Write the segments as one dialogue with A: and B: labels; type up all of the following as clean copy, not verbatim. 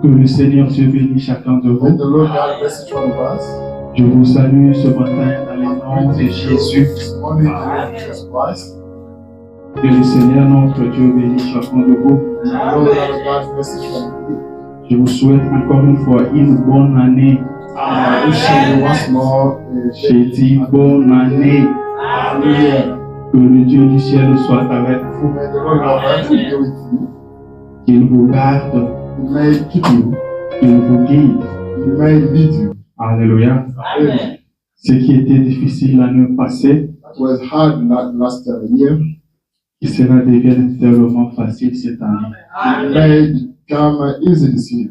A: Que le Seigneur Dieu bénisse chacun de
B: May
A: vous.
B: the Lord God bless each one of us.
A: Je vous salue ce matin dans le nom de Jésus.
B: This morning, in the name of Jesus Christ.
A: Que le Seigneur notre Dieu bénisse chacun de vous.
B: May the Lord God bless each one of you.
A: Je vous souhaite encore une fois une bonne année.
B: I wish you once more
A: J'ai dit bonne année.
B: Hallelujah.
A: Que le Dieu du ciel soit avec vous.
B: May the Lord God be with you.
A: Qu'il vous garde.
B: He may keep you.
A: Qu'il vous guide.
B: He may lead you.
A: Alléluia.
B: Amen.
A: Ce qui était difficile l'année passée,
B: That was hard last year.
A: que cela devienne tellement facile cette année.
B: It may come easy this year.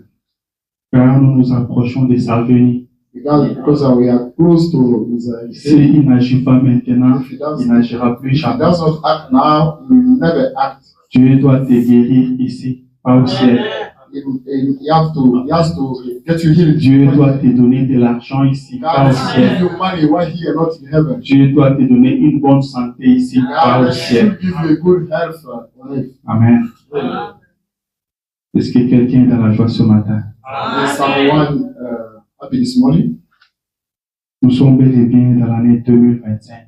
A: Car nous nous approchons de sa venue.
B: Because we are close to his
A: S'il n'agit pas maintenant,
B: If he does,
A: il n'agira plus
B: if he
A: jamais.
B: does not act now, he will never act.
A: Dieu doit te guérir ici, pas au ciel.
B: He has to get you healed.
A: Dieu doit te donner de l'argent ici, pas
B: God
A: au
B: is
A: ciel.
B: giving you money right here, not in heaven.
A: Dieu doit te donner une bonne santé ici, pas au
B: God
A: ciel.
B: should give you a good health on earth.
A: Amen. Est-ce que quelqu'un est dans la joie ce matin?
B: Is someone happy this morning?
A: Nous sommes bel et bien dans l'année 2025.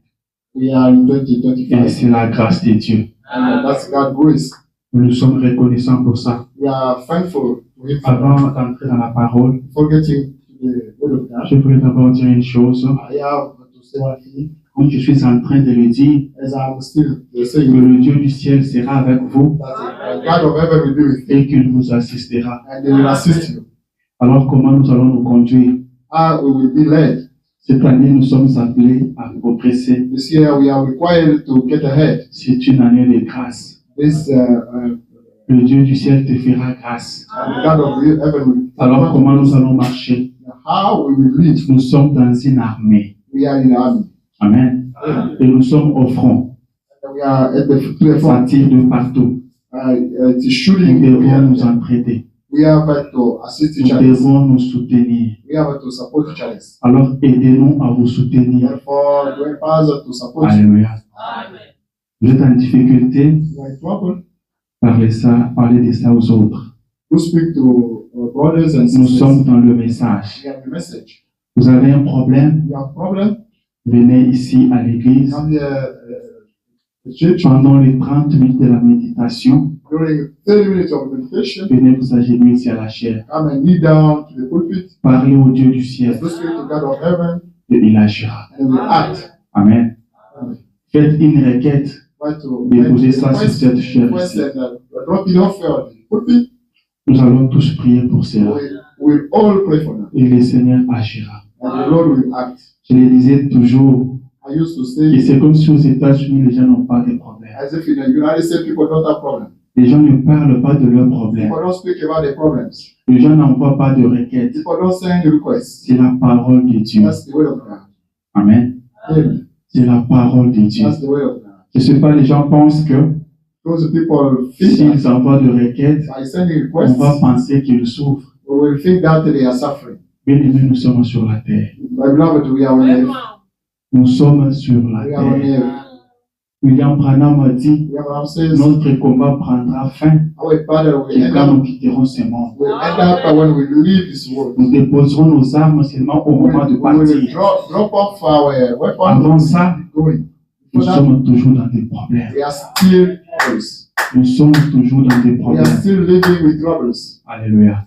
B: We are in
A: Et
B: 2025.
A: c'est la grâce de Dieu.
B: And that's God's grace.
A: Nous sommes reconnaissants pour ça.
B: We are thankful to Him for
A: Avant d'entrer dans la parole,
B: getting to the Word of God.
A: je voulais d'abord dire une chose.
B: I have to say one thing,
A: Comme je suis en train de le dire,
B: as I'm still
A: que
B: saying
A: le Dieu du ciel sera avec vous
B: that God of heaven will be with you
A: et qu'il vous assistera.
B: and He will assist you.
A: Alors comment nous allons nous conduire?
B: How we will be led.
A: Cette année, nous sommes appelés à progresser.
B: This year we are required to get ahead.
A: C'est une année de grâce.
B: This
A: Le Dieu du ciel te fera grâce.
B: and God of heaven will.
A: Alors comment nous allons marcher?
B: How we will lead.
A: Nous sommes dans une armée.
B: We are in the army.
A: Amen. Et nous sommes au front.
B: We are at the
A: Ça
B: front.
A: tire de partout.
B: It's
A: Nous
B: shooting.
A: devons nous entraider.
B: We have to assist each
A: Nous
B: other.
A: devons nous soutenir.
B: We have to support each other.
A: Alors aidez-nous à vous soutenir.
B: Therefore, we empower to support you.
A: Alléluia. Vous êtes en difficulté,
B: You are in trouble.
A: parlez de ça aux autres.
B: To speak to our brothers and
A: Nous
B: sisters.
A: sommes dans le message.
B: We have the message.
A: Vous avez un problème,
B: You have a problem.
A: venez ici à l'église.
B: Come here, the church.
A: Pendant les 30 minutes de la méditation,
B: During 30 minutes of meditation,
A: venez vous agenouiller ici à la chair.
B: come and kneel down to the pulpit.
A: Parlez au Dieu du ciel
B: To speak to God of heaven
A: et il agira.
B: and we act.
A: Amen. Faites une requête,
B: Try to
A: déposez ça sur cette chair
B: request
A: ici.
B: and drop it off on the pulpit.
A: Nous allons tous prier pour cela.
B: We'll all pray for them.
A: Et le Seigneur agira.
B: And the Lord will act.
A: Je le disais toujours,
B: I used to
A: et
B: say,
A: c'est comme si aux États-Unis, les gens n'ont pas de problème.
B: as if in the United States, people don't have problems.
A: Les gens ne parlent pas de leurs problèmes.
B: People don't speak about their problems.
A: Les gens n'envoient pas de requêtes.
B: People don't send requests.
A: C'est la parole de Dieu.
B: That's the way of God.
A: Amen.
B: Amen.
A: C'est la parole de Dieu.
B: That's the way of God.
A: Je ne sais pas, les gens pensent que
B: Those people think that
A: s'ils envoient de requêtes,
B: by sending
A: on
B: requests,
A: va penser qu'ils souffrent.
B: we will think that they are suffering.
A: Bien aimés, nous sommes sur la terre.
B: My beloved, we are on earth.
A: Nous sommes sur la
B: We are on
A: terre.
B: earth.
A: William Branham a dit,
B: Abraham says,
A: notre combat prendra fin
B: our battle will
A: et
B: end
A: quand
B: up,
A: nous quitterons ce monde.
B: will end up when we leave this world.
A: Nous déposerons nos armes seulement au moment de
B: We will
A: partir.
B: drop off our weapons
A: Avant ça,
B: going.
A: nous
B: For that,
A: sommes toujours dans des problèmes.
B: we are still troubles.
A: Nous sommes toujours dans des
B: We are
A: problèmes.
B: still living with troubles.
A: Alléluia.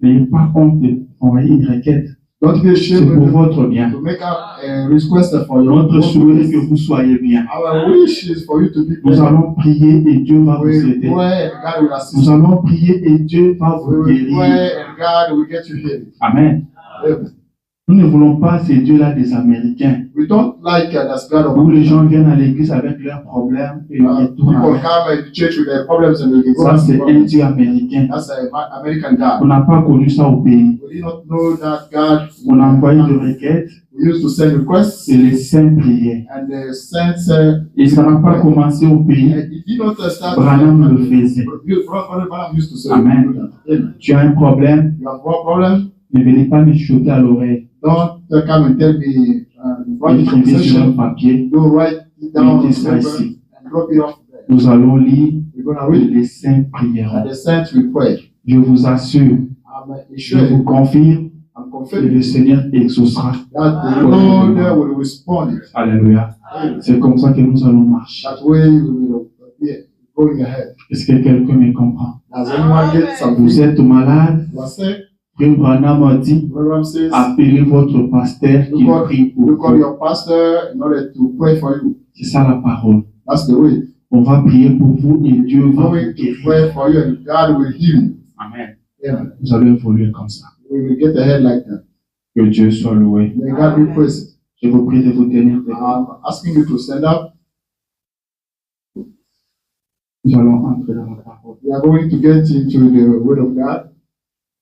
A: N'ayez pas honte d'envoyer une requête.
B: Don't be
A: C'est
B: ashamed
A: pour votre bien.
B: to make up a request for your
A: Notre souhait est que vous soyez bien.
B: Our wish is for you to be
A: Nous
B: better.
A: allons prier et Dieu va vous
B: We
A: aider.
B: pray and God will assist
A: Nous
B: you.
A: allons prier et Dieu va
B: We
A: vous
B: will
A: guérir.
B: pray and God will get you healed.
A: Amen.
B: Amen.
A: Nous ne voulons pas ces dieux-là des Américains,
B: We don't like that God of
A: où les gens viennent à l'église avec leurs problèmes et ils retournent
B: people
A: avec.
B: come and church with their problems and they go
A: Ça,
B: back
A: c'est
B: to
A: un
B: problems.
A: Dieu américain.
B: That's an American
A: On
B: God.
A: n'a pas connu ça au pays.
B: We did not know that God.
A: On a envoyé des requêtes
B: We used to send requests
A: et les saints priaient.
B: and the saints.
A: Et ça n'a pas commencé au pays.
B: And it did not start.
A: Branham le faisait.
B: Brother Branham used to say.
A: Amen.
B: Amen.
A: Tu as un problème,
B: You have one problem.
A: ne venez pas me chuchoter à l'oreille.
B: Don't come and tell me. Write it on
A: Écrivez sur un
B: session.
A: papier.
B: Don't write it down on
A: Mettez ça
B: paper
A: ici.
B: and drop it off there.
A: Nous allons lire
B: We're gonna
A: et
B: read
A: les saints
B: and
A: prieront.
B: the saints will pray.
A: Je vous assure, Je
B: sure,
A: vous confirme
B: I'm
A: que
B: confident
A: le Seigneur exaucera.
B: that the Lord will respond it.
A: Alléluia. C'est comme ça que nous allons marcher.
B: That way we will be going ahead.
A: Est-ce que quelqu'un me comprend?
B: Does anyone get something?
A: Vous êtes malade?
B: You are sick?
A: Frère Branham a dit,
B: Branham says,
A: appelez votre pasteur qui prie pour
B: you call
A: vous.
B: your pastor in order to pray for you.
A: C'est ça la parole.
B: That's the way.
A: On va prier pour vous et Dieu va vous
B: Going to
A: guérir.
B: pray for you and God will heal you.
A: Amen.
B: Amen.
A: Vous allez évoluer comme ça.
B: We will get ahead like that.
A: Que Dieu soit loué.
B: May God be praised.
A: Je vous prie de vous tenir debout.
B: I'm asking you to stand up.
A: Nous allons entrer dans la parole.
B: We are going to get into the Word of God.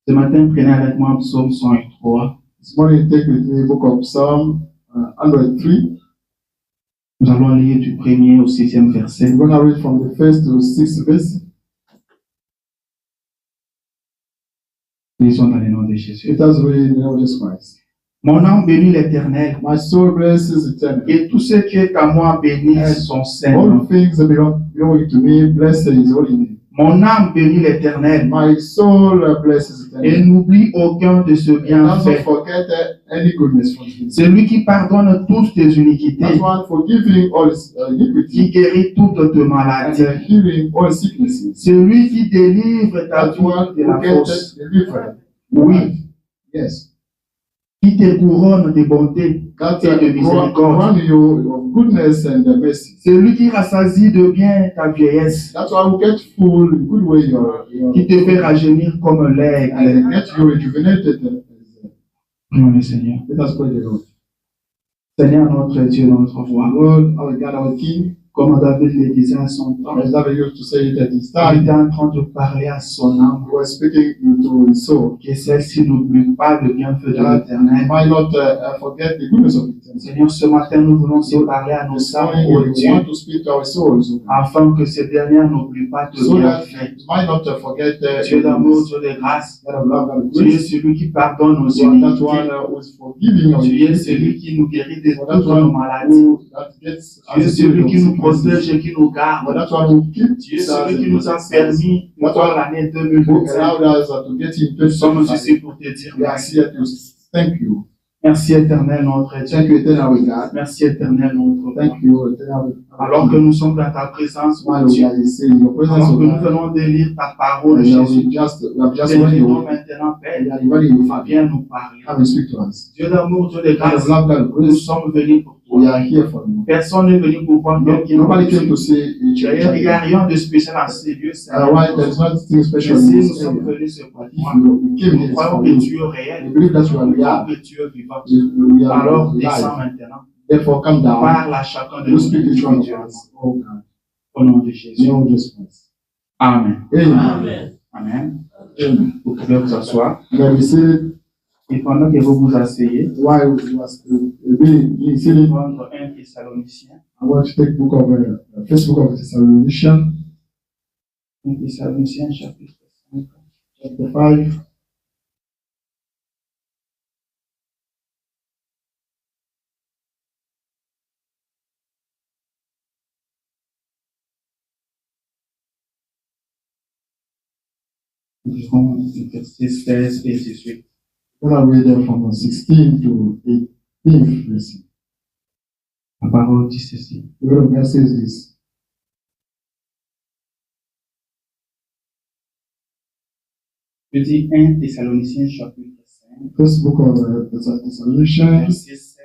A: Ce matin, prenez avec moi Psaume 103.
B: This morning, take with me the book of Psalm 103.
A: Nous allons lire du 1er au 6e verset.
B: We're going to read from the first to the sixth verse.
A: Lisons dans le nom de Jésus.
B: Let us read in the name of Jesus Christ.
A: Mon âme bénit l'Éternel,
B: My soul blesses eternal.
A: et tout ce qui est à moi bénisse son
B: All
A: Saint-Nom.
B: things that belong to me, blessed is holy name.
A: Mon âme bénit l'Éternel,
B: My soul blesses
A: et
B: eternal.
A: n'oublie aucun de ce
B: And does not
A: bienfait.
B: forget any goodness from him.
A: C'est lui qui pardonne toutes tes iniquités,
B: That's one forgiving all his
A: qui
B: iniquity
A: guérit toutes tes
B: and
A: maladies.
B: healing all sicknesses.
A: C'est lui qui délivre ta
B: That one
A: vie de la
B: who gets
A: fosse.
B: delivered.
A: Oui,
B: Yes.
A: qui te couronne de bonté
B: That
A: et de miséricorde.
B: crown you of goodness and mercy.
A: C'est lui qui rassasie de bien ta vieillesse,
B: That's why we get full in good way
A: qui te fait rajeunir comme l'aigle.
B: and get you rejuvenated.
A: Prions le Seigneur.
B: Let us pray the Lord.
A: Seigneur notre Dieu, notre roi,
B: Lord, our God, our King,
A: comme David le disait à son temps,
B: as David used to say it at his
A: il
B: time,
A: était en train de parler à son âme,
B: he was speaking to his soul.
A: que celle-ci n'oublie pas le bienfait de l'Éternel.
B: Might not forget the goodness of it.
A: Seigneur, ce matin, nous voulons aussi parler à nos
B: This
A: âmes,
B: morning,
A: ô
B: we
A: Dieu,
B: want to speak to our souls,
A: afin que ces dernières n'oublient pas de
B: so that
A: bienfait.
B: we might not forget the
A: Dieu d'amour, Dieu de grâce,
B: God of love and
A: tu es
B: grace.
A: celui qui pardonne nos
B: You are that
A: iniquités.
B: one who is forgiving our
A: Tu es
B: iniquity.
A: celui qui nous guérit de
B: For that
A: toutes nos
B: one
A: maladies.
B: who that gets
A: Tu es
B: us
A: celui
B: healed
A: qui
B: of
A: nous
B: sicknesses.
A: protège et qui nous
B: For
A: garde.
B: that one who keeps
A: Tu es
B: us
A: celui qui
B: and
A: nous a
B: protects us.
A: permis de voir l'année
B: Who
A: 2025.
B: allowed us to get into
A: Nous sommes
B: 2025.
A: ici pour te dire
B: We are
A: merci.
B: here to thank you.
A: Merci éternel notre
B: Thank
A: Dieu.
B: you, eternal God.
A: Merci éternel notre roi.
B: Thank you, eternal
A: Alors que nous sommes dans ta présence,
B: While
A: mon
B: we
A: Dieu.
B: are in your presence,
A: Alors
B: O
A: que nous
B: God,
A: venons de lire ta parole,
B: we
A: Jésus.
B: have just
A: Bénis-nous
B: read you.
A: maintenant, Père.
B: We are inviting you, Father.
A: Viens nous parler.
B: Come and speak to us.
A: Dieu d'amour, Dieu de
B: God
A: grâce,
B: of love, God of
A: nous
B: grace,
A: sommes venus pour
B: we
A: toi.
B: are here for you.
A: Personne n'est venu pour voir quelqu'un.
B: Nobody came to see each
A: D'ailleurs, il n'y a
B: other.
A: rien de spécial à ces lieux. Seigneur.
B: Why there is nothing special
A: Mais
B: in
A: si nous
B: this
A: sommes
B: area.
A: venus, c'est pour
B: But
A: toi.
B: if we came
A: Nous
B: here
A: croyons
B: for
A: que
B: you,
A: tu es
B: we
A: réel.
B: believe that you are
A: Nous croyons
B: real.
A: que tu es vivant.
B: We are
A: Alors,
B: alive.
A: descends maintenant.
B: Therefore, come down.
A: Parle à chacun de
B: You
A: nous.
B: speak each one of
A: Dieu.
B: us. Oh God.
A: Au nom de
B: In
A: Jésus.
B: the name of Jesus Christ.
A: Amen.
B: Amen.
A: Amen.
B: Amen.
A: Vous pouvez vous asseoir.
B: You can be seated
A: Et pendant que vous vous asseyez,
B: while you are being seated.
A: prendre 1 Thessaloniciens.
B: I want to take book of first book of Thessalonians,
A: 1 Thessaloniciens chapitre 5.
B: chapter 5.
A: Nous lisons les versets 16 et 18.
B: Then I read there from 16 to 18 verse.
A: La parole dit ceci.
B: The word of God says this.
A: Je dis 1 Thessaloniciens chapitre 5,
B: First book of Thessalonians,
A: verset 16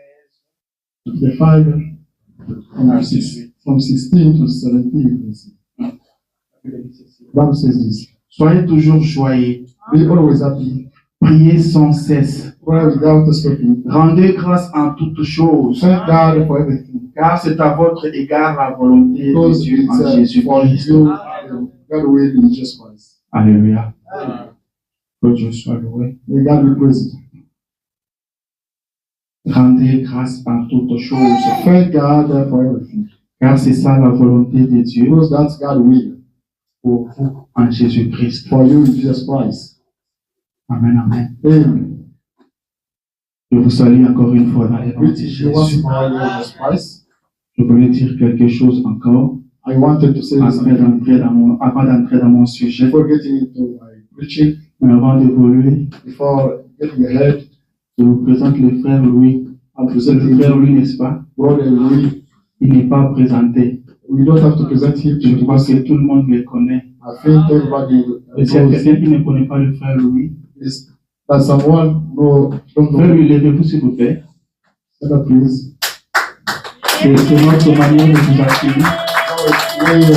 B: chapter 5,
A: à 18.
B: from 16 to 17 verse.
A: Il dit ceci.
B: The Bible says this.
A: Soyez toujours joyeux,
B: Be always happy,
A: priez sans cesse,
B: pray without stopping.
A: rendez grâce en toutes choses,
B: Thank God for everything.
A: car c'est à votre égard la volonté de
B: Because
A: Dieu
B: it's
A: en
B: for
A: Jésus-Christ.
B: you, God will in Jesus Christ.
A: Alléluia. Que Dieu soit loué.
B: May God be praised.
A: Rendez grâce en toutes choses,
B: Thank God for everything.
A: car c'est ça la volonté de Dieu
B: Because that's God will
A: pour vous en Jésus-Christ.
B: for you in Jesus Christ.
A: Amen, amen.
B: Amen.
A: Je vous salue encore une fois dans les noms de
B: Greetings you once
A: Jésus.
B: more in Jesus Christ.
A: Je voulais dire quelque chose encore
B: I wanted to say this
A: avant d'entrer dans mon sujet.
B: before getting into my preaching.
A: Mais avant d'évoluer,
B: Before getting ahead,
A: je vous présente le frère Louis.
B: I'm
A: Le
B: presenting
A: frère Louis, n'est-ce pas?
B: Brother Louis.
A: Il n'est pas présenté.
B: We don't have to present him
A: Je
B: to
A: crois
B: us.
A: que tout le monde le connaît.
B: I think everybody
A: Et s'il y a
B: knows.
A: quelqu'un qui ne connaît pas le frère Louis,
B: Is that someone don't
A: frère
B: know?
A: Louis, levez-vous s'il vous plaît.
B: Stand up, please.
A: C'est notre manière de vous accueillir.
B: We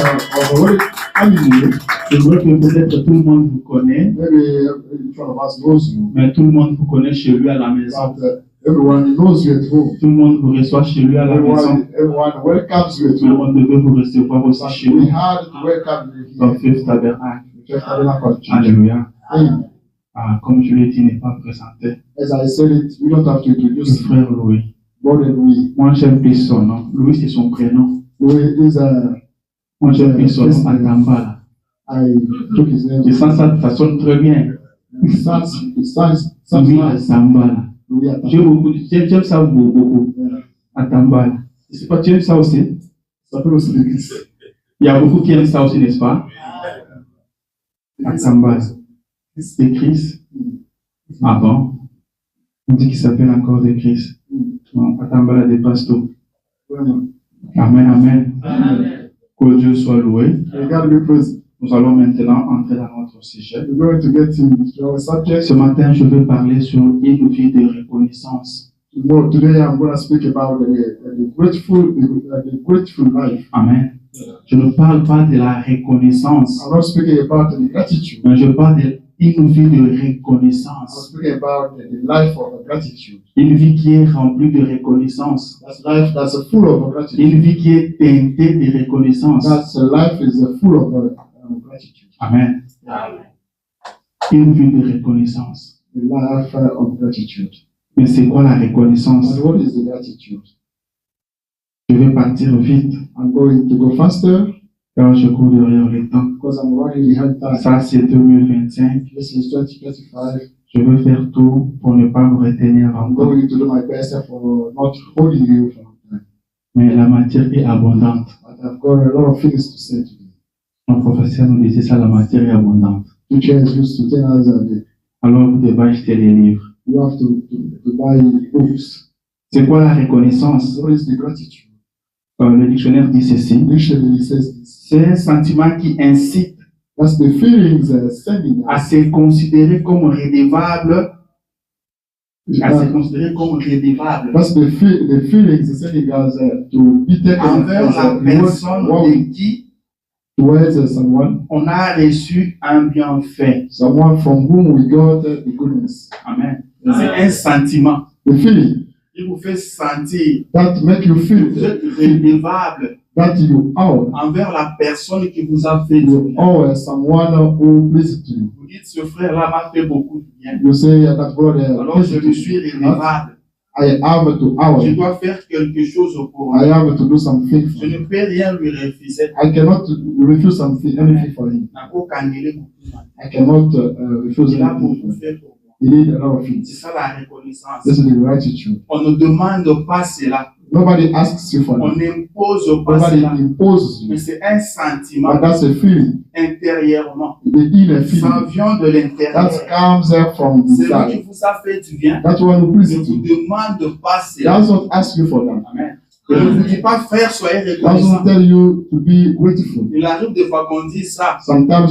B: already familiar.
A: C'est vrai que peut-être tout le monde vous connaît,
B: Maybe each one of us knows you,
A: mais tout le monde vous connaît chez lui à la maison.
B: but everyone knows you at home.
A: Tout le monde vous reçoit chez lui à la maison.
B: Everyone welcomes you at
A: Mais
B: home.
A: on devait vous recevoir aussi
B: But
A: chez
B: we
A: nous,
B: had to welcome you
A: dans
B: here.
A: Fifth Tabernacle.
B: Just Tabernacle Church.
A: Alléluia.
B: Amen.
A: Ah, comme je l'ai dit, il n'est pas présenté.
B: As I said it, we don't have to
A: Le
B: introduce
A: frère Louis.
B: Brother Louis.
A: Moi, j'aime plus son nom. Louis, c'est son prénom.
B: Louis is a,
A: Moi, j'aime plus son nom. Atambala.
B: I took his name.
A: Et ça sonne très bien.
B: It sounds
A: Louis
B: nice.
A: Atambala.
B: Louis Atambala.
A: J'aime ça beaucoup.
B: Yeah.
A: Atambala. C'est pas, tu aimes ça aussi?
B: Ça peut aussi dire Christ.
A: Il y a beaucoup qui aiment ça aussi, n'est-ce pas? Atambala. C'est Christ. Ah bon? On dit qu'il s'appelle encore de Christ. Bon, Atambala dépasse tout.
B: Well,
A: Amen, amen.
B: Amen.
A: Que Dieu soit loué.
B: We gotta be praised.
A: Nous allons maintenant entrer dans notre sujet.
B: We're going to get into our subject.
A: Ce matin, je vais parler sur une vie de reconnaissance.
B: Today I'm going to speak about the grateful life.
A: Amen. Je ne parle pas de la reconnaissance,
B: I'm not speaking about the gratitude.
A: mais je parle d'une vie de
B: I'm
A: reconnaissance.
B: speaking about the life of gratitude.
A: Une vie qui est remplie de reconnaissance.
B: That's life that's full of gratitude.
A: Une vie qui est teintée de reconnaissance.
B: That's life is full of gratitude.
A: Amen. Une vie de reconnaissance.
B: The life of gratitude.
A: Mais c'est quoi la reconnaissance?
B: And what is the gratitude?
A: Je vais partir vite,
B: I'm going to go faster
A: car je cours derrière le temps.
B: because I'm running behind time.
A: Ça, c'est 2025.
B: This is 2025.
A: Je vais faire tout pour ne pas vous retenir
B: I'm
A: encore.
B: going to do my best for not holding you for time.
A: Mais la matière est abondante.
B: But I've got a lot of things to say today.
A: Mon professeur nous disait ça, la matière est abondante.
B: Teachers used to tell us that
A: Alors vous devez acheter les livres.
B: you have to buy books.
A: C'est quoi la reconnaissance?
B: What is the gratitude?
A: Le dictionnaire dit ceci.
B: Initially, it says this.
A: C'est un sentiment qui incite
B: That's the feelings sending
A: à
B: us.
A: se considérer comme redevable. À se considérer comme redevable
B: That's the feelings sending us to be taken
A: envers la
B: as
A: personne de qui
B: towards someone,
A: on a reçu un bienfait.
B: someone from whom we got the goodness.
A: Amen. C'est un sentiment
B: The feeling
A: qui vous fait sentir
B: that make you
A: que
B: feel
A: vous êtes redevable
B: that you owe.
A: envers la personne qui vous a fait du
B: You
A: bien.
B: owe someone who pleased to you.
A: Vous dites, ce frère-là m'a fait beaucoup de bien.
B: You say that brother,
A: Alors je lui suis redevable.
B: I have to owe.
A: Je dois faire quelque chose pour
B: I
A: lui.
B: have to do something for
A: Je
B: him.
A: ne peux rien lui refuser.
B: I cannot refuse anything for him. I cannot refuse
A: Il a
B: anything
A: beaucoup
B: for him.
A: fait pour moi.
B: He did a lot of
A: C'est
B: things.
A: ça la reconnaissance.
B: This is the gratitude.
A: On ne demande pas cela.
B: Nobody asks you for
A: On
B: that.
A: n'impose pas
B: Nobody
A: cela.
B: imposes
A: Mais
B: you.
A: c'est un sentiment
B: But that's a feeling,
A: intérieurement.
B: the inner
A: Ça
B: feeling.
A: vient de l'intérieur.
B: That comes from
A: C'est lui
B: inside.
A: qui vous a fait du bien.
B: That one who
A: Ne
B: pleases
A: vous
B: you.
A: demande pas cela.
B: Does not ask you for that.
A: Amen. Je ne vous dis pas, frère, soyez
B: Does
A: reconnaissant.
B: not tell you to be grateful.
A: Il arrive des fois qu'on dit ça.
B: Sometimes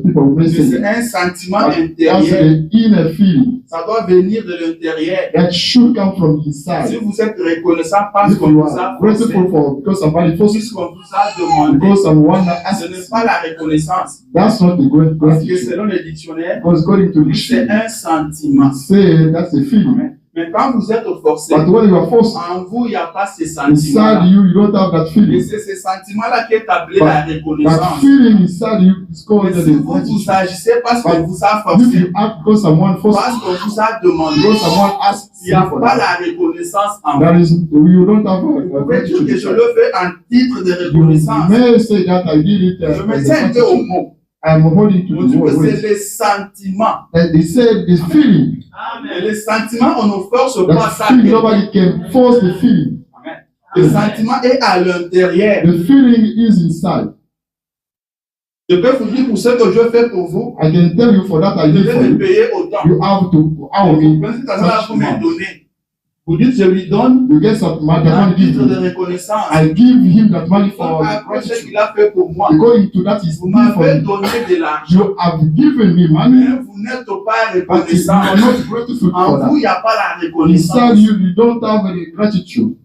B: people may
A: Mais
B: say
A: c'est
B: that.
A: un sentiment
B: But
A: intérieur.
B: that's the inner feeling
A: Ça doit venir de l'intérieur.
B: that should come from
A: Si
B: inside.
A: vous êtes reconnaissant parce
B: If
A: qu'on
B: you
A: vous a
B: are
A: forcé,
B: grateful for because somebody forces you,
A: puisqu'on vous a demandé,
B: because someone
A: ce
B: asks
A: n'est
B: you,
A: pas la reconnaissance.
B: that's not the great
A: Parce que
B: gratitude.
A: selon le dictionnaire,
B: Because according to the
A: c'est
B: dictionary,
A: un sentiment.
B: say that's a feeling.
A: Amen. Mais quand vous êtes forcé,
B: But when you are forced,
A: en vous, il n'y a pas ces
B: inside
A: sentiments-là.
B: you don't have that
A: Et
B: feeling.
A: c'est ces sentiments-là qui établissent
B: But
A: la
B: That
A: reconnaissance.
B: feeling inside you is called
A: Mais
B: the
A: si vous
B: gratitude.
A: vous agissez parce qu'on
B: But
A: vous a
B: If
A: forcé,
B: you act because someone forces
A: parce
B: you,
A: qu'on vous a demandé,
B: because someone asks
A: il n'y
B: you
A: a
B: for
A: pas
B: that,
A: la reconnaissance en vous.
B: that is, you don't have
A: Vous
B: a
A: pouvez dire
B: gratitude.
A: que je le fais en titre de
B: You
A: reconnaissance.
B: may say that I did it
A: Je me
B: as
A: tiens
B: a
A: un peu au
B: gratitude.
A: mot.
B: I'm holding to
A: On
B: the
A: dit que
B: word.
A: c'est les sentiments.
B: And they said the feeling,
A: Mais les sentiments, on ne force pas
B: that
A: ça. à
B: feeling,
A: quelqu'un.
B: nobody can force the feeling.
A: Amen. Le sentiment est à l'intérieur.
B: The feeling is inside.
A: Je peux vous dire pour ce que je fais pour vous,
B: I can tell you for that I
A: je
B: did for
A: vais me
B: you.
A: payer autant.
B: You have to owe me
A: Même si
B: such
A: ça vous me
B: amount.
A: donner. Vous dites, je lui donne
B: You get some money,
A: un
B: money give
A: titre de
B: me.
A: reconnaissance.
B: I give him that money for
A: Après ce
B: gratitude.
A: qu'il a fait pour moi,
B: According to that is
A: vous
B: due for
A: m'avez
B: me.
A: donné de l'argent,
B: You have given me money,
A: mais vous n'êtes pas
B: but you are
A: reconnaissant.
B: not grateful
A: En
B: for that.
A: vous, il n'y a pas la
B: Inside
A: reconnaissance.
B: you don't have any gratitude.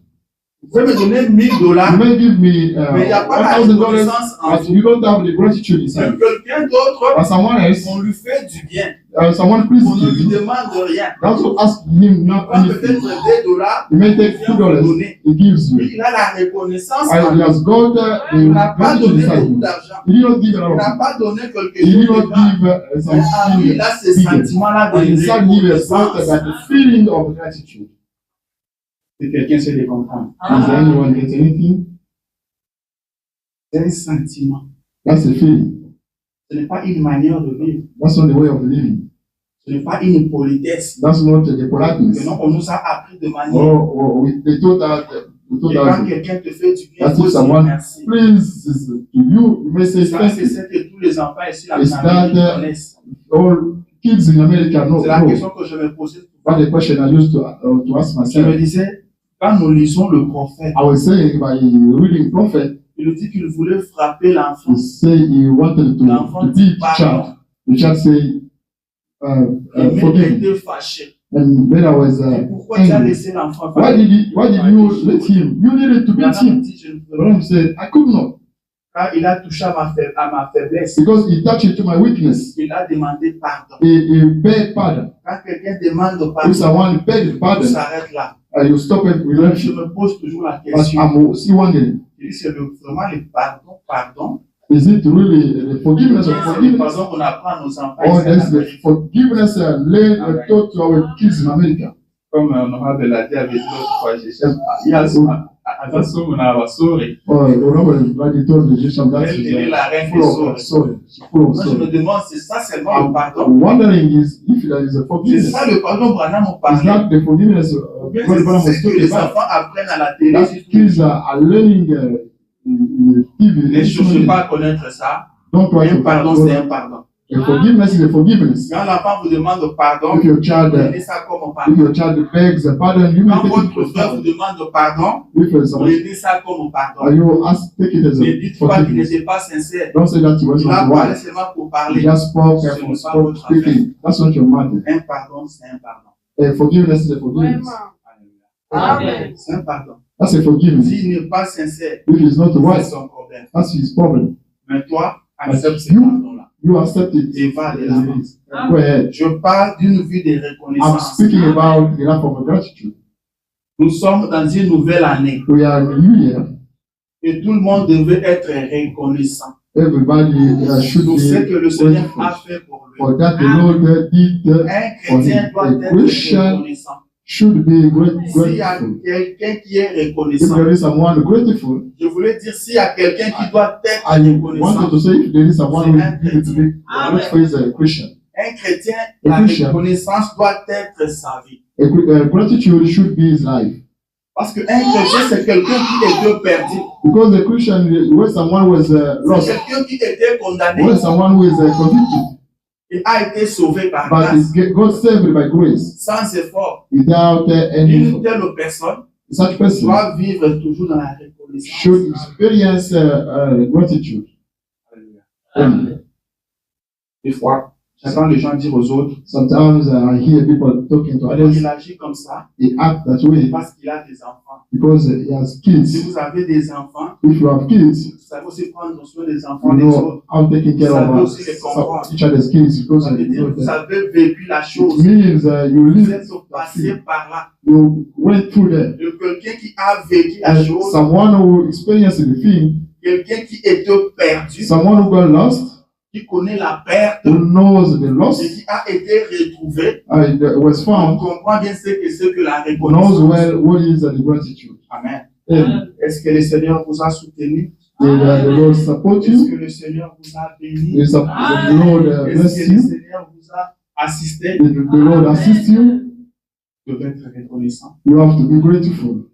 A: Vous pouvez me donner $1000,
B: You may give me
A: mais il n'y a pas la
B: $1,000,
A: reconnaissance en
B: but
A: vous.
B: you don't have the gratitude
A: Que
B: inside.
A: quelqu'un d'autre,
B: But someone else,
A: on lui fait du bien.
B: someone please
A: On ne lui
B: give you.
A: demande rien.
B: Also ask him
A: Il
B: not
A: prend peut-être
B: anything.
A: $2.
B: You may take
A: Il vient vous
B: $2,
A: donner.
B: he gives you.
A: Lui, il a la reconnaissance
B: And
A: en
B: he
A: lui.
B: has got
A: Il n'a
B: the
A: pas
B: gratitude
A: donné
B: inside
A: beaucoup
B: him.
A: d'argent.
B: He did not give a
A: Il
B: lot
A: n'a
B: of
A: pas donné quelque
B: He did
A: chose de
B: not
A: grand.
B: give
A: Mais en lui,
B: something
A: il a ce
B: bigger.
A: sentiment-là de
B: And inside him has got
A: reconnaissance.
B: that feeling of gratitude.
A: Que quelqu'un sait les comprendre.
B: Does anyone get anything?
A: C'est un sentiment.
B: That's a feeling.
A: Ce n'est pas une manière de vivre.
B: That's not the way of living.
A: Ce n'est pas une politesse.
B: That's not the politeness.
A: Que non, on nous a appris de manière.
B: They told us,
A: Et quand quelqu'un te fait du bien,
B: that
A: il faut
B: if
A: dire
B: someone
A: merci.
B: pleases to you, you may say
A: Ça,
B: thank
A: c'est
B: you.
A: ce que tous les enfants ici en
B: Is
A: Amérique
B: that,
A: connaissent.
B: All kids in America know.
A: C'est la question que je me posais.
B: That's the question I used to ask
A: Je me
B: myself.
A: disais, quand nous lisons le prophète,
B: I was saying by reading prophet,
A: il dit qu'il voulait frapper l'enfant.
B: he say he wanted
A: L'enfant
B: to
A: dit
B: beat
A: pardon.
B: child. The child say,
A: Et même
B: forgive me.
A: était fâché.
B: And then I was
A: Et pourquoi tu as
B: angry.
A: laissé l'enfant
B: Why
A: faire?
B: did you let him? You needed to beat
A: Madame
B: him.
A: dit, je ne peux
B: The
A: pas.
B: Ram said, I could not,
A: Quand il a touché à ma faiblesse,
B: because he touched into my weakness.
A: il a demandé pardon.
B: He begged pardon.
A: Quand quelqu'un demande
B: If
A: pardon,
B: someone begged
A: on
B: pardon,
A: s'arrête là.
B: you stop it with
A: Je
B: relationship.
A: me pose toujours la
B: But
A: question.
B: I'm still wondering,
A: Je dis, c'est vraiment le pardon.
B: is it really the forgiveness of
A: C'est le
B: forgiveness?
A: pardon qu'on apprend à nos enfants
B: Or
A: ici en
B: there's the
A: Amérique.
B: forgiveness taught to our kids in America?
A: Comme honorable l'a dit avec l'autre fois, il y a Azaso Munawasori.
B: Or like they told the Egyptian that
A: Elle est la reine
B: full
A: des
B: of
A: sorts.
B: sorry. Full of
A: Moi, je me
B: sorry.
A: demande, c'est ça seulement le pardon?
B: I'm wondering is if there is a
A: C'est
B: forgiveness.
A: ça le pardon Branham on
B: Is
A: parlait.
B: that the forgiveness
A: Ou bien
B: God Abraham was
A: c'est ce que
B: talking
A: les
B: about?
A: enfants apprennent à la télé.
B: That
A: sur tout.
B: kids are learning in TV.
A: Ne cherchez pas à connaître ça.
B: Don't try
A: Un
B: to
A: pardon, c'est un pardon.
B: A forgiveness is a forgiveness.
A: Quand l'enfant vous demande pardon,
B: If your child,
A: prenez ça comme
B: if
A: pardon.
B: your child begs a pardon, you may
A: Quand
B: take it
A: votre
B: as
A: frère vous
B: pardon.
A: demande pardon,
B: If someone,
A: prenez ça comme pardon.
B: you take it as
A: Ne
B: a
A: dites pas qu'il
B: forgiveness.
A: n'était pas sincère.
B: Don't say that he was
A: Il a
B: not
A: parlé
B: right.
A: seulement pour
B: He
A: parler.
B: just spoke
A: Ce n'est
B: and
A: pas votre
B: spoke speaking. That's not your matter.
A: Un pardon, c'est un pardon.
B: A forgiveness is a forgiveness.
A: Amen. C'est un pardon.
B: That's a forgiveness.
A: S'il n'est pas sincère,
B: If he's not
A: c'est
B: right,
A: son problème.
B: that's his problem.
A: Mais toi, accepte ce
B: you-
A: pardon-là.
B: You accept it.
A: Et va de l'avant.
B: Go ahead.
A: Je parle d'une vie de
B: I'm
A: reconnaissance.
B: speaking about the life of gratitude.
A: Nous sommes dans une nouvelle année
B: We are in a new year.
A: et tout le monde devait être reconnaissant
B: Everybody should
A: pour ce que
B: be
A: le Seigneur a
B: grateful
A: fait pour lui.
B: for that the Lord did.
A: Un chrétien doit être reconnaissant.
B: Should be
A: S'il y a
B: grateful.
A: quelqu'un qui est
B: If
A: reconnaissant,
B: there is someone grateful,
A: je voulais dire s'il y a quelqu'un qui doit être
B: I wanted
A: reconnaissant,
B: to say if there is someone who needs to be grateful is a Christian.
A: un chrétien, la
B: Christian.
A: reconnaissance doit être sa vie.
B: Gratitude should be his life.
A: Parce qu'un chrétien, c'est quelqu'un qui était perdu.
B: Because a Christian, when someone was
A: C'est
B: lost,
A: quelqu'un qui était condamné
B: when someone who is convicted,
A: et a été sauvé par
B: but
A: grâce,
B: is God saved by grace,
A: sans effort.
B: without any
A: Une
B: effort.
A: telle personne
B: Such person
A: doit vivre toujours dans la reconnaissance.
B: should experience gratitude.
A: Alléluia. Des fois, j'entends les gens dire aux autres,
B: Sometimes I hear people talking to
A: alors
B: others,
A: il agit comme ça
B: they act that way
A: parce qu'il a des enfants.
B: because he has
A: Si
B: kids.
A: vous avez des enfants,
B: If you have kids,
A: vous savez aussi prendre soin des enfants
B: you
A: des
B: know
A: autres.
B: how taking care
A: Vous savez
B: of
A: aussi les comprendre.
B: each other's kids because
A: Ça veut dire que vous avez vécu la
B: it
A: chose.
B: means you
A: Vous
B: live,
A: êtes passé par là.
B: you went through there.
A: De quelqu'un qui a vécu la
B: And
A: chose,
B: someone who experienced the thing,
A: quelqu'un qui était perdu,
B: someone who got lost,
A: qui connaît la perte
B: who knows the loss,
A: et qui a été retrouvé,
B: and was
A: on
B: found,
A: comprend bien ce que la
B: knows
A: reconnaissance.
B: well what is the gratitude.
A: Amen.
B: And
A: Est-ce que le Seigneur vous a soutenu?
B: did the Lord support
A: Est-ce
B: you?
A: que le Seigneur vous a béni?
B: Did the Lord bless
A: Est-ce que le
B: you?
A: Seigneur vous a assisté?
B: Did the Lord assist you?
A: Vous devez être reconnaissant.
B: You have to be grateful.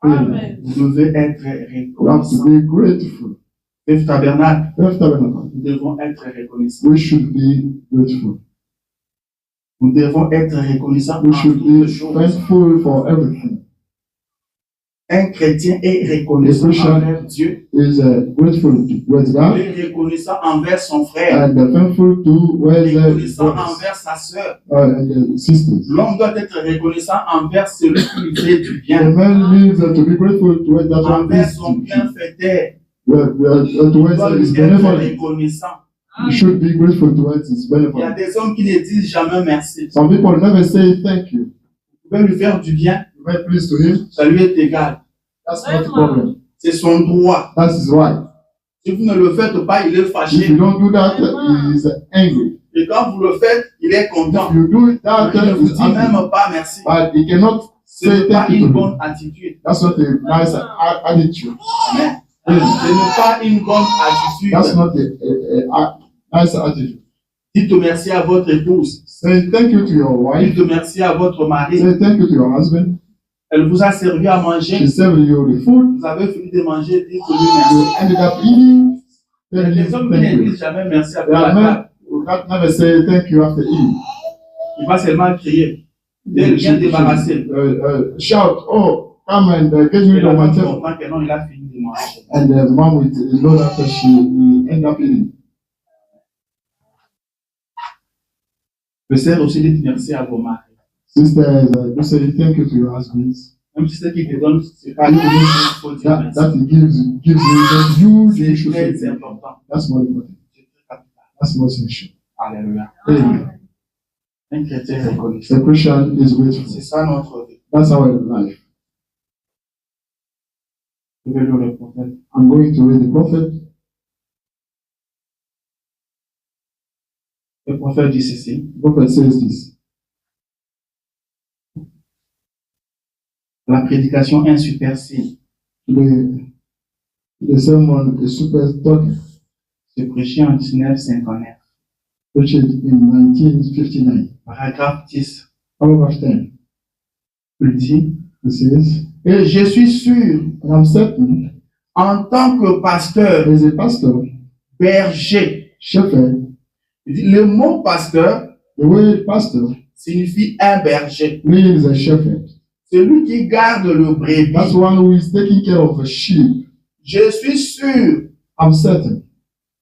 C: Amen.
A: Vous devez être
B: You have to
A: reconnaissant.
B: be grateful.
A: Fifth Tabernacle,
B: Fifth Tabernacle.
A: nous devons être reconnaissants.
B: We should be grateful.
A: Nous devons être reconnaissants
B: We
A: en
B: should
A: toutes
B: be
A: choses.
B: thankful for everything.
A: Un chrétien est reconnaissant envers Dieu.
B: Is grateful towards
A: Il
B: God
A: est reconnaissant envers son frère.
B: and thankful towards
A: Reconnaissant
B: brothers
A: envers sa sœur.
B: and sisters.
A: L'homme doit être reconnaissant envers celui qui lui fait du
B: The
A: bien.
B: man needs to be grateful towards that one.
A: Envers son bienfaiteur.
B: Towards
A: doit
B: his
A: lui être
B: benevolence.
A: reconnaissant.
B: You should be grateful towards his
A: Il y a
B: benevolence.
A: des hommes qui ne disent jamais merci.
B: Some people never say thank you.
A: Vous pouvez lui faire du bien,
B: You might please to him.
A: ça lui est égal.
B: That's not the problem.
A: C'est son droit.
B: That's his right.
A: Si vous ne le faites pas, il est
B: If you
A: fâché.
B: don't do that, he is angry.
A: Et quand vous le faites, il est content.
B: If you do that,
A: Il ne vous
B: he's
A: dit
B: angry.
A: même pas merci.
B: But he cannot
A: Ce n'est
B: say
A: pas
B: thank you
A: une
B: to
A: bonne
B: him.
A: attitude.
B: That's not a nice attitude.
A: Amen. Ce n'est pas une bonne
B: That's
A: attitude.
B: not a nice attitude.
A: Dites merci à votre épouse.
B: Say thank you to your wife.
A: Dites merci à votre mari.
B: Say thank you to your husband.
A: Elle vous a servi à manger.
B: She served you the food.
A: Vous avez fini de manger. Dites-lui
B: You
A: merci.
B: ended up eating.
A: Il y a
B: Tell him
A: des hommes qui
B: thank
A: ne
B: you.
A: disent jamais merci après
B: There
A: la
B: are
A: table.
B: men who can't never say thank you after eating.
A: Il va seulement crier. Dès qu'il vient débarrasser.
B: Shout, oh, come and get
A: Et
B: rid
A: la
B: of my
A: femme
B: table.
A: comprend que non, il a fini de manger.
B: And the mom will know that she will end up eating.
A: Le sœur aussi dit merci à vos maris.
B: Sisters, you say thank you to your husbands.
A: Même si c'est qui te donne, c'est pas lui, il faut dire
B: That,
A: merci.
B: that he gives you that you
A: C'est
B: should say
A: très
B: thank you.
A: important.
B: That's more important.
A: C'est très capital.
B: That's more essential.
A: Alléluia.
B: Amen.
A: Un chrétien reconnaissant.
B: The Christian is grateful.
A: C'est ça notre vie.
B: That's our life.
A: Je vais lire le prophète.
B: I'm going to read the prophet.
A: Le prophète dit ceci.
B: The prophet says this.
A: La prédication est un super signe.
B: The sermon is super talking.
A: C'est prêché en 1959.
B: Preached in 1959.
A: Paragraphe 10.
B: Paragraph 10.
A: Il dit,
B: It says,
A: et je suis sûr,
B: and I'm certain
A: en tant que pasteur,
B: as a pastor,
A: berger,
B: shepherd,
A: il dit, le mot pasteur
B: the word pastor
A: signifie un berger.
B: means a shepherd.
A: Celui qui garde le brebis.
B: That's one who is taking care of a sheep.
A: Je suis sûr
B: I'm certain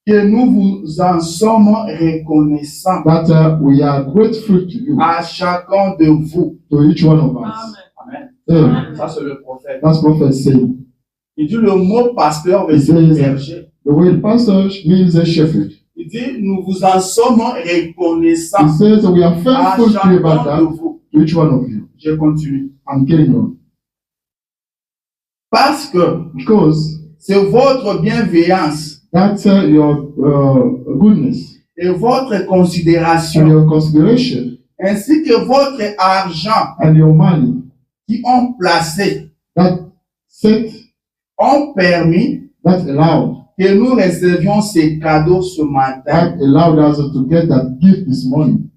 A: que nous vous en sommes reconnaissants
B: that we are grateful to you,
A: à chacun de vous.
B: to each one of us.
A: Amen.
B: Amen.
A: Ça, c'est le prophète.
B: That's prophet saying.
A: Il dit le mot pasteur veut
B: Il
A: dire
B: dit-
A: berger.
B: The word pastor means a shepherd.
A: Il dit nous vous en sommes reconnaissants
B: He says we are
A: à
B: thankful to you about
A: chacun de
B: that,
A: vous.
B: to each one of you.
A: Je continue.
B: I'm getting on.
A: Parce que
B: Because
A: c'est votre bienveillance
B: that's your goodness
A: et votre
B: and
A: considération
B: your consideration
A: ainsi que votre argent
B: and your money
A: qui ont placé,
B: that set,
A: ont permis
B: that allowed,
A: que nous recevions ces cadeaux ce matin.
B: that allowed us to get that gift this morning.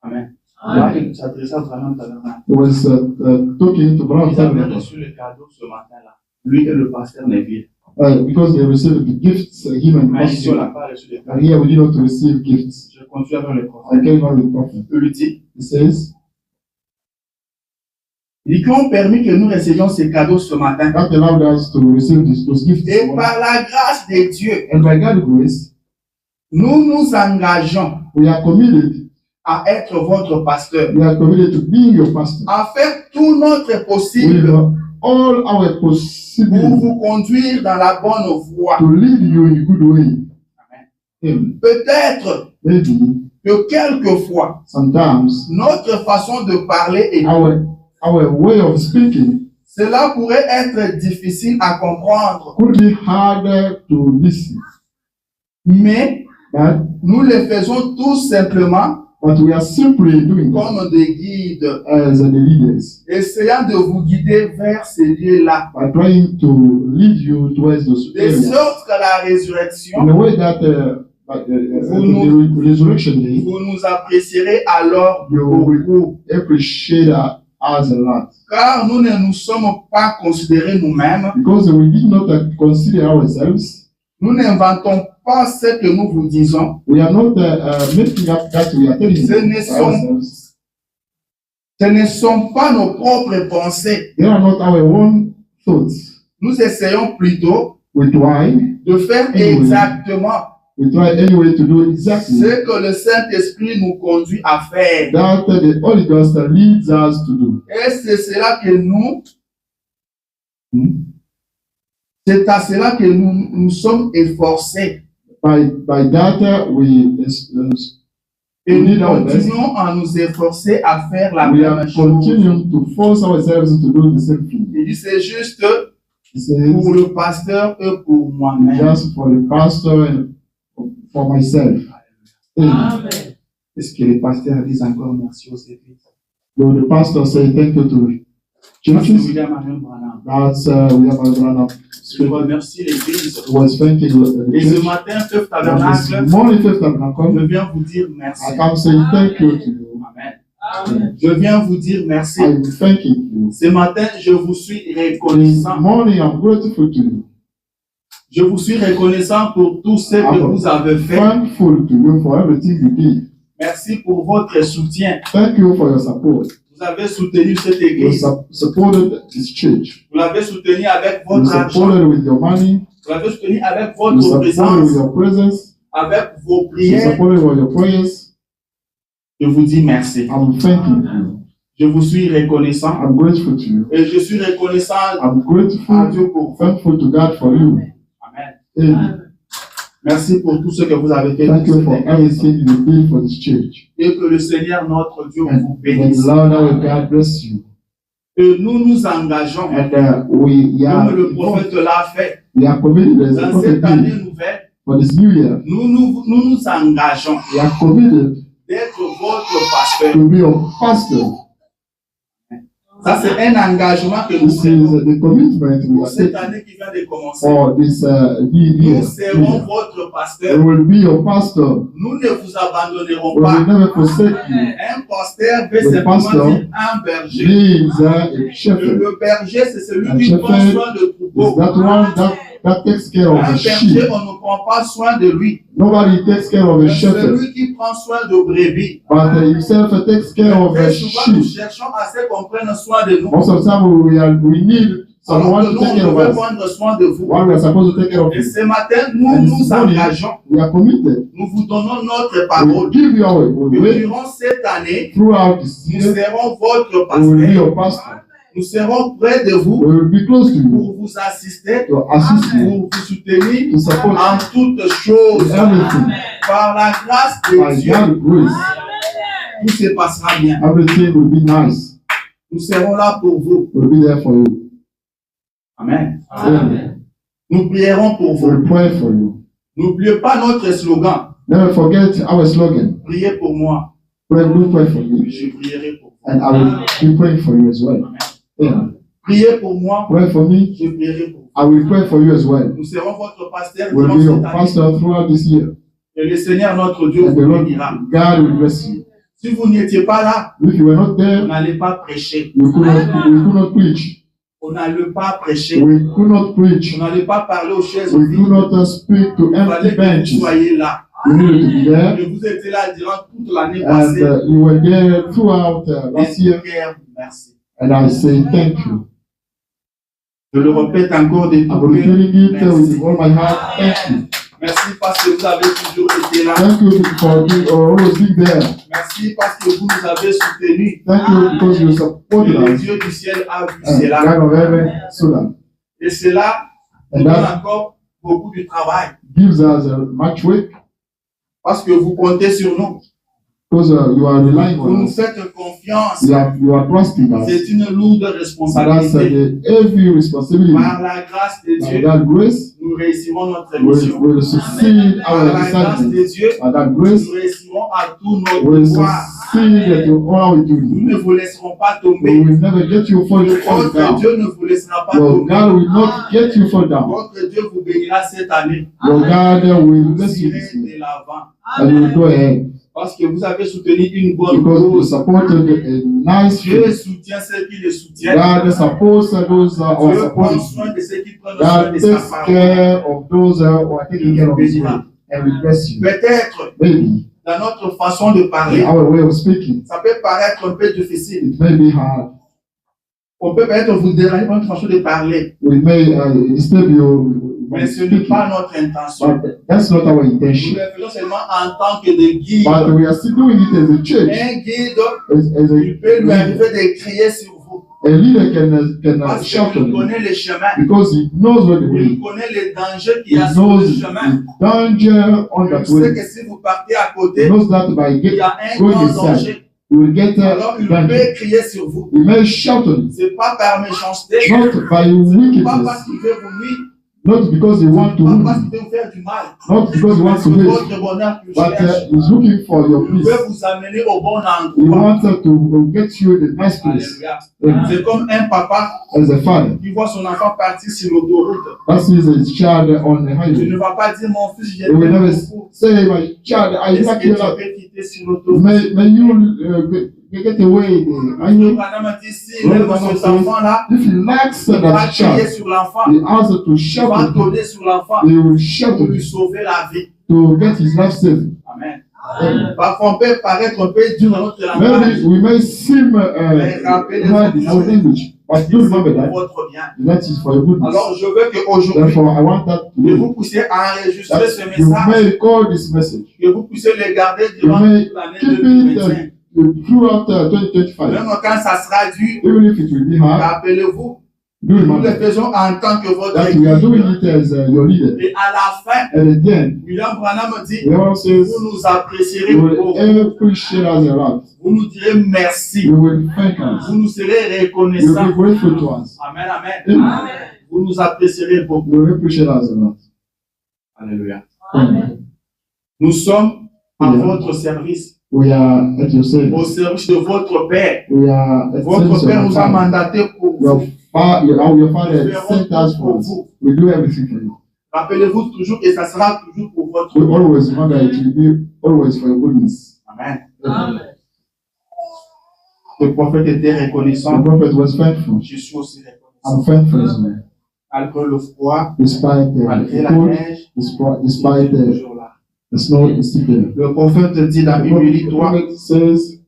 A: Amen. Là, il s'adressait vraiment à la
B: It was talking to Brother
A: Ils avaient
B: Samuel,
A: reçu le cadeau ce matin-là. Lui et le pasteur Neville.
B: because they received the gifts, him and
A: Mais ici, on n'a
B: Pastor.
A: pas reçu le
B: And
A: cadeau.
B: here we did not receive gifts.
A: Je continue avec le
B: I
A: prophète.
B: came on with the prophet.
A: Il lui dit,
B: He says,
A: ils qui ont permis que nous recevions ces cadeaux ce matin.
B: that allowed us to receive those gifts this
A: Et
B: morning.
A: par la grâce de Dieu,
B: And by God's grace,
A: nous nous engageons
B: we are committed.
A: à être votre pasteur,
B: We are committed to being your pastor.
A: à faire tout notre
B: With
A: possible
B: all our
A: pour
B: possibilities
A: vous conduire dans la bonne voie.
B: to lead you in a good way.
A: Amen.
B: Amen.
A: Peut-être
B: Maybe
A: que quelquefois,
B: sometimes
A: notre façon de parler est
B: our way of speaking
A: cela pourrait être difficile à comprendre,
B: could be harder to listen,
A: mais
B: but
A: nous le faisons tout simplement
B: we are simply doing that
A: comme des guides,
B: as the leaders
A: essayant de vous guider vers ces lieux-là,
B: by trying to lead you towards those
A: de
B: areas
A: sorte que la résurrection,
B: in a way that the resurrection day
A: vous nous apprécierez alors
B: you
A: beaucoup,
B: will appreciate us a lot,
A: car nous ne nous sommes pas considérés nous-mêmes,
B: because we did not consider ourselves
A: Nous n'inventons pas ce que nous vous disons.
B: We are not making up that we are telling you.
A: Ce ne sont pas nos propres pensées.
B: They are not our own thoughts.
A: Nous essayons plutôt
B: We try.
A: de faire exactement
B: We try anyway to do exactly
A: ce que le Saint-Esprit nous conduit à faire.
B: that the Holy Ghost leads us to do.
A: Et c'est cela que nous, c'est à cela que nous sommes efforcés.
B: By that
A: Et nous continuons à nous efforcer à faire la même chose.
B: Continuing to force ourselves to do the same thing.
A: Il dit c'est juste pour le pasteur et pour moi-même.
B: Just for the pastor and for myself.
A: Amen. Est-ce que les pasteurs disent encore merci aux églises?
B: So the pastor say thank you to churches. That's William Branham.
A: Je remercie l'église.
B: Was thanking the
A: Et ce
B: church.
A: matin, Fifth Tabernacle,
B: Morning Fifth Tabernacle.
A: je viens vous dire merci.
B: I come say thank you to you.
A: Amen. Je viens vous dire merci.
B: I'm thanking you.
A: Ce matin, je vous suis
B: This
A: reconnaissant.
B: morning I'm grateful to you.
A: Je vous suis reconnaissant pour tout ce que vous avez fait.
B: Thankful to you for everything you did.
A: Merci pour votre soutien.
B: Thank you for your support.
A: Vous avez soutenu cette
B: You
A: église.
B: supported this church.
A: Vous l'avez soutenu avec
B: You
A: votre argent.
B: supported with your money.
A: Vous l'avez soutenu avec
B: You
A: votre
B: supported with
A: présence,
B: your presence.
A: avec vos
B: You
A: prières.
B: supported with your prayers.
A: Je vous dis merci.
B: I'm thanking you.
A: Je vous suis reconnaissant.
B: I'm grateful to you.
A: Et je suis reconnaissant
B: I'm
A: à
B: grateful,
A: Dieu pour vous.
B: thankful to God for you.
A: Amen.
B: Amen.
A: Merci pour tout ce que vous avez fait.
B: Thank
A: pour
B: you for
A: cette église.
B: everything you did for this church.
A: Et que le Seigneur notre Dieu vous
B: And the
A: bénisse.
B: Lord our God bless you.
A: Et nous nous engageons,
B: And we
A: comme le prophète l'a fait,
B: are committed as a
A: dans
B: prophet
A: cette année
B: did
A: nouvelle,
B: for this new year.
A: nous nous engageons
B: We are committed
A: d'être votre pasteur.
B: to be your pastor.
A: Ça, c'est un engagement que nous
B: This is
A: prenons
B: the commitment we
A: pour
B: are
A: cette
B: taking
A: année qui vient de commencer.
B: for this new year.
A: Nous serons votre
B: We
A: pasteur.
B: will be your pastor.
A: Nous ne vous abandonnerons
B: We will
A: pas.
B: never forsake you.
A: Un pasteur veut
B: The
A: simplement
B: pastor
A: dire un berger.
B: Means a shepherd.
A: Le berger, c'est celui
B: A
A: qui prend
B: shepherd
A: soin de
B: Is
A: troupeau.
B: that one that takes care of
A: Un
B: the
A: berger,
B: sheep.
A: on ne prend pas soin de lui.
B: Nobody takes care of the
A: C'est
B: shepherd,
A: celui qui prend soin de brebis.
B: but himself takes care of
A: Très
B: the
A: souvent, nous
B: sheep.
A: cherchons à ce qu'on prenne soin de nous.
B: Most of the time, we need someone
A: Alors que
B: to
A: nous,
B: take care
A: on
B: of
A: devait
B: us.
A: prendre soin de vous.
B: While we are supposed to take care of
A: Et
B: you.
A: ce matin, nous
B: And
A: nous
B: this morning,
A: engageons.
B: we are committed.
A: Nous vous donnons notre
B: We
A: parole.
B: give you our
A: Que
B: way
A: durant cette année,
B: throughout this
A: nous
B: year.
A: serons votre
B: We will be
A: pasteur.
B: your pastor.
A: Nous serons près de vous
B: We will be close to you
A: pour vous assister,
B: to assist you,
A: pour vous soutenir
B: to support
A: en toutes
B: you
A: choses.
B: in everything.
A: Par la grâce de
B: By
A: Dieu,
B: God's grace,
A: tout se passera bien.
B: everything will be nice.
A: Nous serons là pour vous.
B: We'll be there for you.
A: Amen.
B: Amen.
A: Nous prierons pour
B: We
A: vous.
B: will pray for you.
A: N'oubliez pas notre slogan.
B: Never forget our slogan.
A: Priez pour moi.
B: Pray for you.
A: Je prierai pour vous.
B: And I will be praying for you as well.
A: Amen.
B: Yeah.
A: Priez pour moi.
B: Pray for me.
A: Je prierai pour vous.
B: I will pray for you as well.
A: Nous serons votre pasteur
B: We'll
A: durant
B: be your
A: cette année.
B: pastor throughout this year.
A: Et le Seigneur notre Dieu
B: And the
A: vous
B: Lord
A: bénira.
B: God will bless you.
A: Si vous n'étiez pas là,
B: If you were not
A: vous
B: there,
A: n'allez pas prêcher.
B: we could not preach.
A: On n'allait pas prêcher.
B: We could not
A: On
B: preach.
A: n'allait pas parler aux chaises
B: We
A: vides.
B: could not speak to
A: Il
B: empty
A: fallait que vous
B: benches.
A: soyez là.
B: You needed to be there.
A: Et vous étiez là durant toute l'année
B: And
A: passée.
B: you were there throughout last
A: Et
B: year.
A: Pierre, merci.
B: And I say thank you.
A: Je le répète encore de
B: I'm
A: tout
B: repeating it
A: cœur.
B: with
A: Merci.
B: all my heart. Thank you.
A: Merci parce que vous avez toujours été là.
B: Thank you for always being there.
A: Merci parce que vous nous avez soutenus.
B: Thank you because you
A: Et
B: supported
A: le
B: us.
A: Dieu du ciel a vu
B: And
A: cela.
B: God of heaven, so that
A: Et cela nous
B: And
A: donne
B: that-
A: encore beaucoup de travail.
B: gives us much weight
A: Parce que vous comptez sur nous.
B: because you are relying
A: Vous
B: on
A: nous
B: us.
A: faites confiance.
B: You are trusting us.
A: C'est une lourde
B: That's
A: responsabilité.
B: the heavy responsibility.
A: Par la grâce de
B: By
A: Dieu,
B: that grace,
A: nous réussirons notre
B: we
A: mission.
B: will succeed
A: Par
B: our
A: la grâce
B: assignment.
A: de Dieu,
B: By that grace,
A: nous réussirons à tout
B: we
A: notre
B: will
A: devoir.
B: succeed to all we
A: Nous
B: do.
A: ne vous laisserons pas
B: We
A: tomber.
B: will never get you fall
A: Votre
B: down.
A: Dieu ne vous laissera pas
B: Your
A: tomber.
B: God will not get you fall down.
A: Votre Dieu vous bénira cette année.
B: Your God will
A: Vous
B: bless you
A: irez
B: this year.
A: de l'avant.
B: And you will go ahead.
A: Parce que vous avez soutenu une bonne
B: because you
A: cause.
B: supported a nice
A: Dieu
B: thing.
A: soutient ceux qui le soutiennent.
B: God supports those who are
A: Dieu prend
B: supporting.
A: soin de ceux qui prennent soin
B: God
A: de sa
B: takes
A: parole.
B: care of those who are taking care of His word. And we bless you.
A: Peut-être,
B: Maybe
A: dans notre façon de
B: in
A: parler,
B: our way of speaking,
A: ça peut paraître un peu difficile.
B: it may be hard.
A: On peut peut-être vous déranger dans notre façon de parler,
B: We may disturb you
A: mais
B: by
A: ce n'est
B: speaking,
A: pas notre intention.
B: but that's not our
A: Nous
B: intention.
A: le faisons seulement en tant que des guides.
B: But we are still doing it as a church,
A: Un guide,
B: as
A: il peut lui
B: a
A: arriver de crier sur vous.
B: leader can
A: Parce
B: shout
A: qu'il
B: on you
A: connaît les chemins.
B: because he knows what the way.
A: Il connaît les dangers
B: He
A: qu'il y a sur le
B: knows
A: chemin.
B: the danger on
A: Il
B: that
A: sait
B: way.
A: que si vous partez à
B: He
A: côté,
B: knows that by
A: il y a un
B: going
A: grand
B: inside,
A: danger.
B: you will get
A: Alors il
B: danger.
A: peut crier sur vous.
B: He may shout on you,
A: Ce n'est pas par méchanceté.
B: not by
A: Ce n'est pas parce
B: wickedness,
A: qu'il veut vous nuire.
B: not because he wants to
A: Pas
B: wound
A: parce
B: you,
A: qu'il veut vous faire du mal.
B: not because he wants to
A: C'est
B: hurt you,
A: votre bonheur qu'il
B: but
A: cherche.
B: he's looking for your
A: Il
B: peace.
A: veut vous amener au bon
B: He
A: endroit.
B: wants to get you the nice place.
A: Alléluia. C'est comme un papa
B: As a father,
A: qui voit son enfant partir sur l'autoroute.
B: that sees his child on the
A: Tu
B: highway.
A: ne vas pas dire mon fils, j'ai
B: He will never
A: beaucoup.
B: say, my child, I
A: Est-ce
B: like
A: que
B: you
A: tu
B: a lot.
A: peux quitter sur l'autoroute?
B: May you get away. I
A: Le
B: know
A: madame a dit, s'il aime cet enfant-là,
B: if he likes
A: il va
B: that
A: crier
B: child,
A: sur l'enfant.
B: he asks to
A: Il
B: shout
A: va
B: at him.
A: donner sur l'enfant
B: He will shout
A: pour
B: at
A: lui
B: him
A: sauver la vie.
B: to get his life saved.
A: Amen.
B: Amen.
A: Parfois, on peut paraître un peu dur dans notre langage.
B: Maybe we may seem hard in our language, but do remember
A: Pour
B: that
A: votre bien.
B: that is for your goodness.
A: Alors, je veux qu'aujourd'hui,
B: Therefore, I want that
A: que
B: to
A: vous puissiez enregistrer ce
B: that you may
A: message,
B: record this message
A: que vous puissiez le garder
B: You
A: durant
B: may
A: toute l'année
B: keep it
A: 2025.
B: throughout 2025.
A: Même quand ça sera dur,
B: Even if it will be hard,
A: rappelez-vous,
B: do
A: nous le
B: remember
A: faisons en tant que votre
B: that we are doing
A: guide.
B: it as your leader.
A: Et à la fin,
B: And again,
A: William Branham dit,
B: the Bible says,
A: vous nous apprécierez
B: you will
A: beaucoup.
B: appreciate us a lot.
A: Vous nous direz merci.
B: You will thank us.
A: Vous nous serez
B: You will
A: reconnaissants.
B: be grateful to us.
A: Amen, amen.
B: Amen.
A: Vous nous apprécierez beaucoup.
B: You will appreciate us a lot.
A: Alléluia.
B: Amen.
A: Nous sommes à
B: Amen.
A: votre service,
B: We are at your
A: au
B: service.
A: service de votre Père.
B: We are at
A: Votre
B: service
A: Père
B: of
A: nous a
B: our Father.
A: mandaté pour
B: Your
A: vous.
B: Your Father sent us for us. We do everything for you.
A: Rappelez-vous toujours que ça sera toujours pour votre
B: We
A: bien.
B: always remember it will be always for your goodness.
A: Amen.
B: Amen.
A: Le prophète était
B: The
A: reconnaissant.
B: prophet was thankful.
A: Je suis aussi reconnaissant.
B: I'm thankful as well.
A: Malgré le froid,
B: Despite
A: malgré
B: the
A: la
B: cold,
A: neige,
B: despite
A: il est
B: the
A: toujours là.
B: snow is still there.
A: Le prophète dit dans
B: The
A: Humilie-toi,
B: prophet says,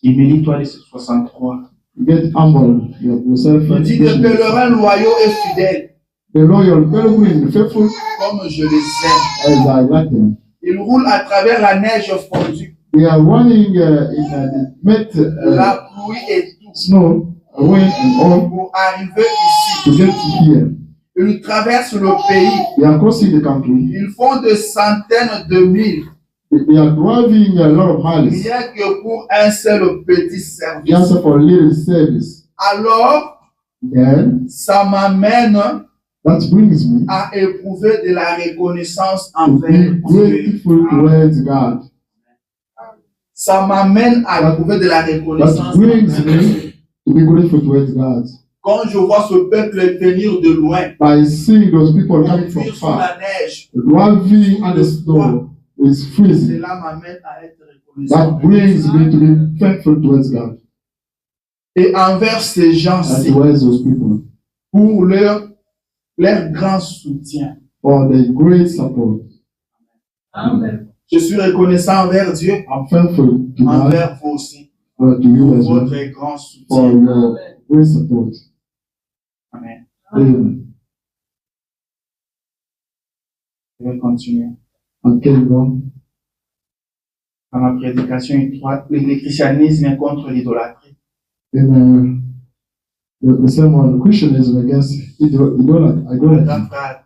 A: Humilie-toi, les 63.
B: get humble yourself.
A: Il dit des pèlerins loyaux et fidèles,
B: The loyal pilgrim, faithful
A: comme je les aime.
B: as I like them.
A: Ils roulent à travers la neige fondue,
B: They are running in the met
A: la pluie et tout,
B: snow, wind and all
A: pour arriver ici.
B: to get here.
A: Ils traversent le pays.
B: They are crossing the country.
A: Ils font des centaines de milles,
B: They are driving a lot of miles
A: rien que pour un seul petit service.
B: just for a little service.
A: Alors,
B: Then
A: ça m'amène
B: that brings me
A: à éprouver de la reconnaissance
B: to
A: envers
B: be
A: Dieu.
B: grateful towards God.
A: Ça m'amène à éprouver de la
B: That
A: reconnaissance
B: brings
A: envers
B: me
A: Dieu.
B: to be grateful towards God.
A: Quand je vois ce peuple venir de loin,
B: By seeing those people coming from
A: conduire sur
B: far,
A: la neige,
B: driving on the snow is freezing.
A: cela m'amène à être reconnaissant.
B: That brings me to be thankful towards God
A: Et envers ces
B: and
A: gens-ci,
B: towards those people
A: pour leur grand soutien.
B: for the great support.
A: Je suis reconnaissant envers Dieu,
B: I'm thankful to God,
A: envers vous aussi,
B: to you
A: pour
B: as well,
A: votre grand
B: for
A: soutien.
B: your great support.
A: Amen.
B: Amen.
A: Je vais continuer.
B: And carry on.
A: Dans ma prédication étroite, le christianisme contre l'idolâtrie.
B: In the sermon, Christianism against idolatry
A: Grand frère.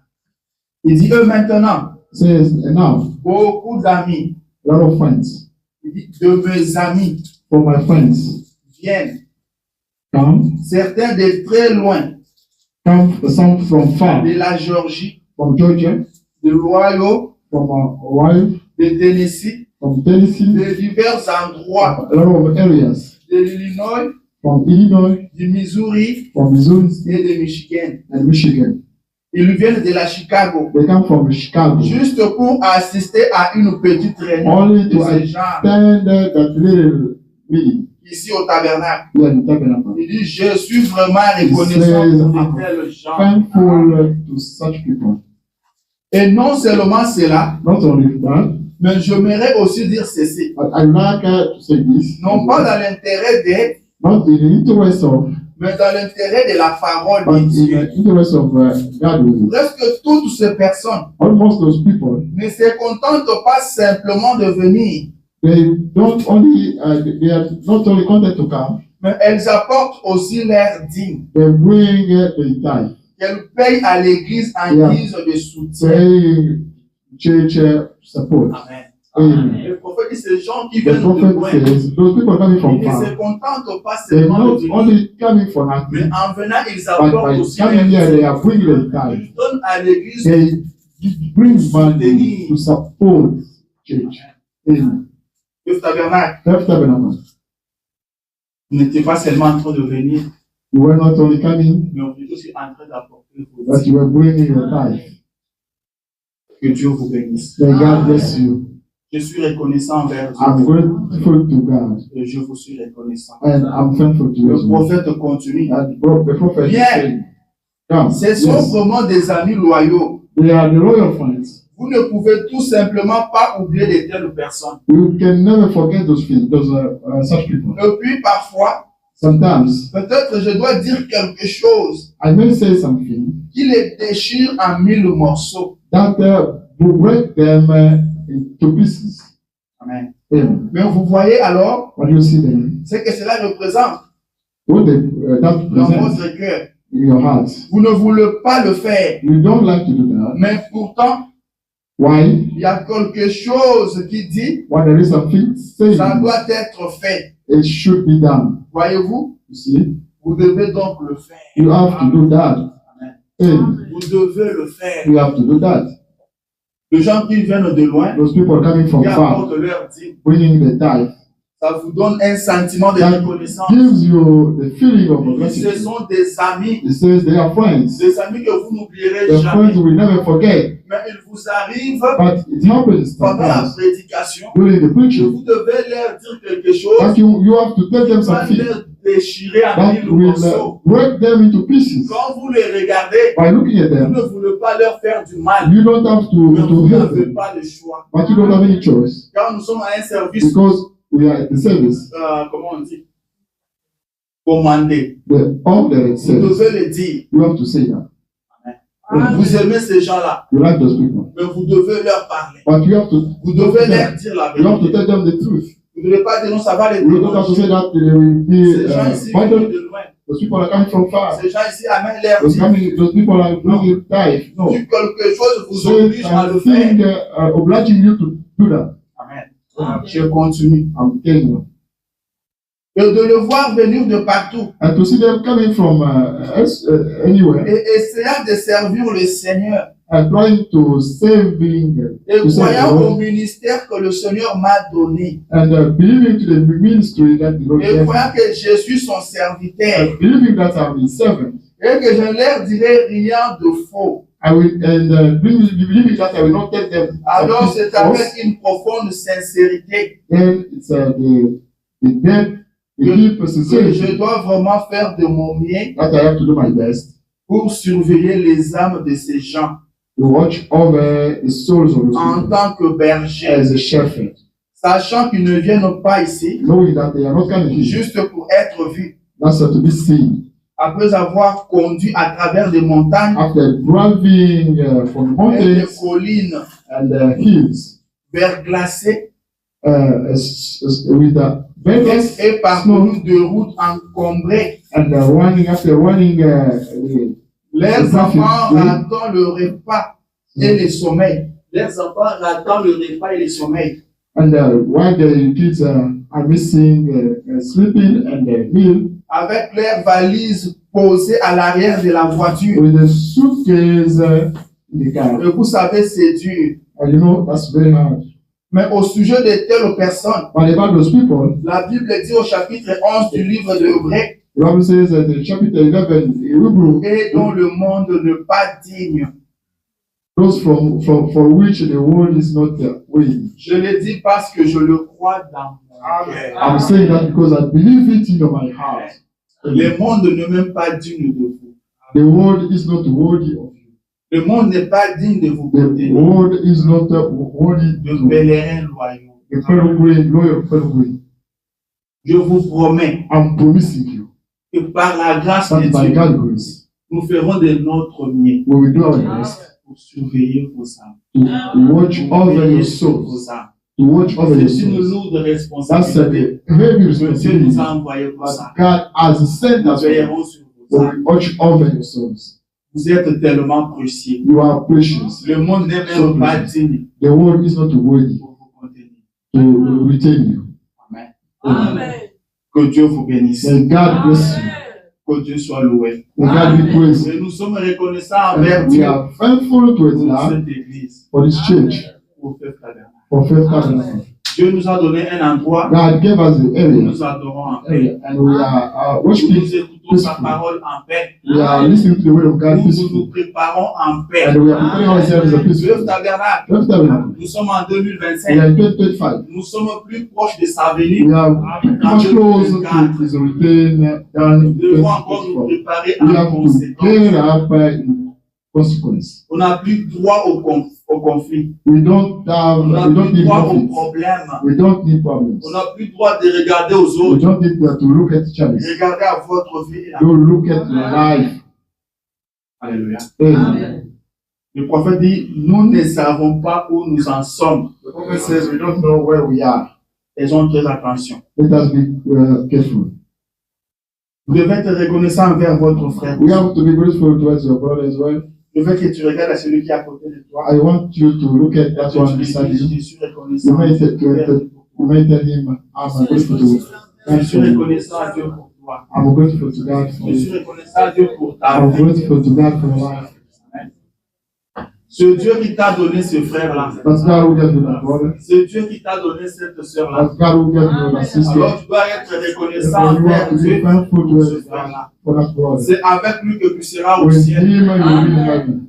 A: Il dit, eux maintenant,
B: says, and now,
A: beaucoup d'amis,
B: a lot of friends,
A: il dit, de mes amis
B: for my friends,
A: viennent,
B: come
A: certains de très loin,
B: some from far,
A: de la Géorgie,
B: from Georgia,
A: de l'Ohio,
B: from Ohio,
A: de Tennessee,
B: from Tennessee,
A: de divers endroits,
B: a lot of areas,
A: de l'Illinois,
B: from Illinois,
A: du Missouri
B: from Missouri
A: et de Michigan.
B: and Michigan. Ils viennent de la Chicago.
A: They come from Chicago.
B: Juste pour assister à une petite réunion
A: Only
B: de
A: to
B: ces gens
A: attend that little meeting.
B: ici au tabernacle.
A: Yeah, the tabernacle.
B: Il dit, je suis vraiment
A: He
B: reconnaissant
A: says,
B: pour de
A: I'm
B: tels gens.
A: thankful to such people.
B: Et non seulement cela,
A: Not only that,
B: mais j'aimerais aussi dire ceci.
A: but I like to say this.
B: Non pas dans l'intérêt des,
A: Not in the interest of,
B: mais dans l'intérêt de la parole
A: but
B: de
A: in
B: Dieu.
A: the interest of God.
B: Presque toutes ces personnes
A: Almost those people,
B: ne se contentent pas simplement de venir,
A: they don't only, they are not only content to come,
B: mais elles apportent aussi leur dîme,
A: they bring the tithe,
B: qu'elles payent à l'église en
A: Yeah.
B: guise de soutien.
A: they church support.
B: Amen.
A: Amen.
B: Le prophète dit, ces gens qui
A: The
B: viennent de
A: prophet
B: loin,
A: says, those people coming
B: ils
A: from
B: ne
A: far,
B: se contentent pas
A: they're
B: seulement
A: not
B: de venir,
A: only coming for
B: mais
A: nothing,
B: en venant, ils
A: but
B: apportent
A: by
B: aussi leur
A: coming here, they
B: dîme.
A: are bringing the tithe.
B: Ils donnent à l'église.
A: They bring money to support church. Amen.
B: Le tabernacle
A: That tabernacle.
B: n'était pas seulement en train de venir,
A: You were not only coming,
B: mais on est aussi en train d'apporter vos
A: but
B: dîmes.
A: you were bringing your tithe.
B: Que Dieu vous bénisse.
A: May God bless you.
B: Je suis reconnaissant envers
A: I'm
B: Dieu
A: grateful to God,
B: et je vous suis reconnaissant.
A: and I'm thankful to you.
B: Le
A: as well.
B: prophète continue.
A: And the prophet is
B: Yeah.
A: saying, "Come,
B: Ce sont
A: yes,
B: vraiment des amis loyaux.
A: they are the loyal friends.
B: Vous ne pouvez tout simplement pas oublier de telles personnes.
A: You can never forget those people, such people.
B: Et puis parfois,
A: Sometimes
B: peut-être je dois dire quelque chose
A: I may say something
B: qui les déchire en 1000 morceaux.
A: that will break them into pieces.
B: Amen.
A: Amen.
B: Mais vous voyez alors
A: What do you see then?
B: ce que cela représente
A: What that
B: dans
A: presents
B: votre cœur.
A: in your heart.
B: Vous ne voulez pas le faire,
A: You don't like to do that.
B: mais pourtant,
A: Why?
B: il y a quelque chose qui dit
A: When there is something saying
B: ça doit être fait.
A: it should be done.
B: Voyez-vous,
A: You see,
B: vous devez donc le faire.
A: you have to do that.
B: Amen.
A: Amen.
B: Vous devez le faire.
A: You have to do that.
B: Les gens qui viennent de loin,
A: Those people coming from
B: qui
A: far,
B: apportent leur dîme,
A: bringing the tithe,
B: ça vous donne un sentiment de
A: that
B: reconnaissance.
A: gives you the feeling of
B: Ce
A: gratitude.
B: sont des amis,
A: It says they are friends.
B: des amis que vous n'oublierez
A: The
B: jamais.
A: friends we never forget.
B: Mais il vous arrive
A: But it happens
B: pendant la
A: sometimes
B: prédication,
A: during the
B: que
A: preaching
B: vous devez leur dire quelque chose
A: that you have to tell them
B: qui va
A: something
B: leur déchirer en
A: that
B: 1000
A: will
B: morceaux.
A: break them into pieces.
B: Quand vous les regardez,
A: By looking at
B: vous
A: them,
B: ne voulez pas leur faire du mal,
A: you don't have
B: mais
A: to
B: vous
A: hurt
B: n'avez
A: them,
B: pas le choix.
A: but you don't have any choice
B: Quand nous sommes à un service,
A: because we are at the service.
B: comment on dit, commandé,
A: The order
B: vous
A: says
B: devez le dire.
A: you have to say that.
B: Vous aimez ces gens-là,
A: You like those people,
B: mais vous devez leur parler.
A: but you have to
B: Vous devez leur dire la
A: you have to
B: vérité.
A: tell them the truth.
B: Vous ne devez pas dire non, ça va les
A: You don't have to say
B: déranger.
A: that they will be
B: Ces gens ici viennent
A: violent.
B: de loin.
A: Those people are coming from far.
B: Ces gens ici amènent leur vie.
A: Those people are bringing tithe. No.
B: Si quelque chose vous
A: Say
B: oblige à le faire.
A: something obliging you to do that.
B: Amen. Je continue.
A: I'm telling you.
B: Et de le voir venir de partout
A: And to see them coming from anywhere
B: et essayant de servir le Seigneur
A: and trying to saving
B: et
A: to save the
B: croyant au
A: Lord
B: ministère que le Seigneur m'a donné
A: and believing to the ministry that the Lord
B: et
A: gave
B: croyant que je suis son serviteur
A: and believing that I'm his servant.
B: et que je ne leur dirai rien de faux.
A: I will believing that I will not tell them.
B: Alors c'est avec
A: false.
B: une profonde sincérité
A: Then it's the deep
B: que
A: sincerity
B: je dois vraiment faire de mon mieux
A: that I have to do my best
B: pour surveiller les âmes de ces gens
A: to watch over the souls of those
B: en
A: people
B: tant que berger,
A: as a shepherd,
B: sachant qu'ils ne viennent pas ici
A: knowing that they are not coming here
B: juste pour être vus.
A: that's to be seen.
B: Après avoir conduit à travers des montagnes
A: After driving from the
B: et des
A: mountains
B: collines
A: and the hills
B: verglacées
A: with the beggars
B: et parcouru de routes encombrées,
A: and after running
B: leurs
A: traffic,
B: enfants
A: oui.
B: ratant le repas et le sommeil. Leurs enfants ratant le repas et le sommeil.
A: and while the kids are missing sleeping and the meal
B: Avec leurs valises posées à l'arrière de la voiture.
A: with the suitcase in the car.
B: Et vous savez, c'est dur.
A: And you know, that's very hard.
B: Mais au sujet de telles personnes,
A: But about those people,
B: la Bible dit au chapitre 11 du livre de Hébreux The Bible says that in chapter 11, Hebrew,
A: et dont le monde n'est pas digne.
B: those for which the world is not worthy.
A: Je le dis parce que je le crois dans mon cœur.
B: I'm saying that because I believe it in my heart.
A: Le monde n'est même pas digne de vous.
B: The world is not worthy of you.
A: Le monde n'est pas digne de vous.
B: The world is not worthy
A: De
B: of you.
A: pèlerins loyaux.
B: The pilgrim, loyal pilgrim.
A: Je vous promets
B: I'm promising you
A: que par la grâce
B: that
A: de
B: by
A: Dieu,
B: God's grace,
A: nous ferons de notre mieux
B: we will do our best
A: pour surveiller vos âmes.
B: to watch over
A: Veiller
B: your
A: sur
B: souls.
A: vos âmes.
B: To watch over your
A: C'est une
B: souls.
A: lourde
B: That's
A: responsabilité.
B: a heavy
A: Que Dieu
B: responsibility.
A: nous a envoyé pour
B: But
A: ça.
B: God has sent
A: Nous
B: us for it.
A: veillerons sur
B: We
A: vos âmes.
B: will watch over your souls.
A: Vous êtes tellement précieux.
B: You are precious.
A: Le monde n'est
B: So
A: même pas
B: precious.
A: digne
B: The world is not worthy
A: pour vous contenir.
B: to retain you.
A: Amen.
C: Amen.
A: Que Dieu vous bénisse.
B: May God bless you.
A: Que Dieu soit loué.
B: May God be praised.
A: Et nous sommes reconnaissants envers
B: And we
A: Dieu
B: are thankful to it
A: pour
B: now
A: cette église,
B: for this church,
A: pour Feu Tabernacle.
B: for Faith Tabernacle.
A: Dieu nous a donné un endroit
B: God gave us the
A: où
B: area,
A: nous adorons en paix.
B: and we are
A: Où
B: worshiping.
A: nous écoutons sa parole en paix.
B: We are listening to the word of
A: Où
B: God
A: nous
B: peacefully.
A: nous préparons en paix.
B: And we are preparing ourselves as a
A: Feu
B: peaceful.
A: Tabernacle.
B: Faith Tabernacle.
A: Nous sommes en
B: We
A: 2025.
B: are in 2025.
A: Nous sommes plus proches de sa venue.
B: We are much closer to his return than
A: Nous devons encore nous
B: 2024.
A: préparer
B: We
A: en
B: have to
A: conséquence.
B: gear up in consequence.
A: On n'a plus droit au conflit.
B: We don't
A: On n'a plus
B: need
A: droit aux
B: conflict.
A: problèmes.
B: We don't need problems.
A: On n'a plus droit de regarder aux
B: We
A: autres.
B: don't need to look at each other.
A: Regardez à votre vie. et la-
B: Don't look at your life.
A: Alléluia.
B: Amen.
A: Le prophète dit, nous ne savons pas où nous en sommes.
B: The prophet says we don't know where we are.
A: Faisons très attention.
B: Let us be careful.
A: Vous devez être reconnaissant envers votre frère.
B: We have to be grateful towards your brother as well.
A: Je veux que tu regardes à celui qui est à côté de toi.
B: I want you to look at that one
A: Tu lui
B: beside
A: dis,
B: you.
A: je suis reconnaissant.
B: You may tell him, I'm grateful to
A: Je suis reconnaissant à Dieu pour toi.
B: I'm grateful to God for
A: Je suis
B: you.
A: reconnaissant à Dieu pour ta
B: I'm
A: vie.
B: grateful to God for your life.
A: Ce Dieu qui t'a donné ce frère-là.
B: That's God who gave you that brother.
A: Ce Dieu qui t'a donné cette sœur-là.
B: That's God who gave you that sister.
A: Alors tu dois être reconnaissant
B: Therefore, you
A: envers
B: have to be
A: Dieu
B: thankful
A: pour ce
B: to
A: frère-là.
B: for that brother.
A: C'est avec lui que tu seras au
B: With
A: ciel.
B: him, you will be in heaven.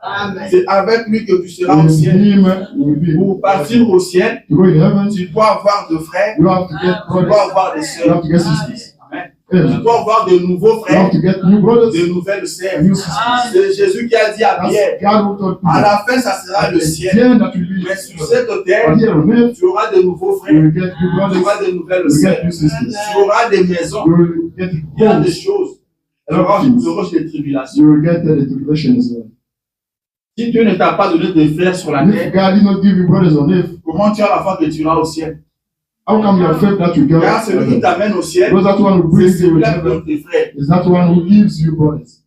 A: Amen. C'est avec lui que tu seras au
B: With
A: ciel.
B: him, you will be.
A: Pour partir au ciel,
B: To go in heaven,
A: tu dois avoir de frères,
B: you have to get
A: tu dois
B: brothers.
A: avoir des
B: You
A: sœurs.
B: have to get sisters.
A: Amen.
B: Amen.
A: Tu dois avoir de nouveaux
B: You
A: frères,
B: have to get new brothers,
A: de nouvelles sœurs.
B: new sisters.
A: C'est Jésus qui a dit à Pierre,
B: That's God who told
A: à
B: Peter.
A: la fin, ça sera le
B: It's
A: ciel.
B: here that will be.
A: Mais sur cette terre,
B: But here on earth,
A: tu auras de nouveaux
B: you
A: frères,
B: will get new
A: tu
B: brothers,
A: auras de nouvelles
B: you will
A: sœurs,
B: get new sisters.
A: tu auras des maisons,
B: You will get
A: il y a des
B: homes.
A: choses. Tu auras des tribulations.
B: You will get the tribulation as well.
A: Si Dieu ne t'a pas donné de frères sur la
B: If
A: terre,
B: God did not give you brothers on earth,
A: comment tu as la foi que tu iras au ciel?
B: how come you are afraid that you go?
A: Car celui qui t'amène au ciel,
B: Because that one who
A: c'est
B: brings you
A: celui
B: to
A: qui
B: heaven
A: donne tes frères.
B: is that one who gives you brothers.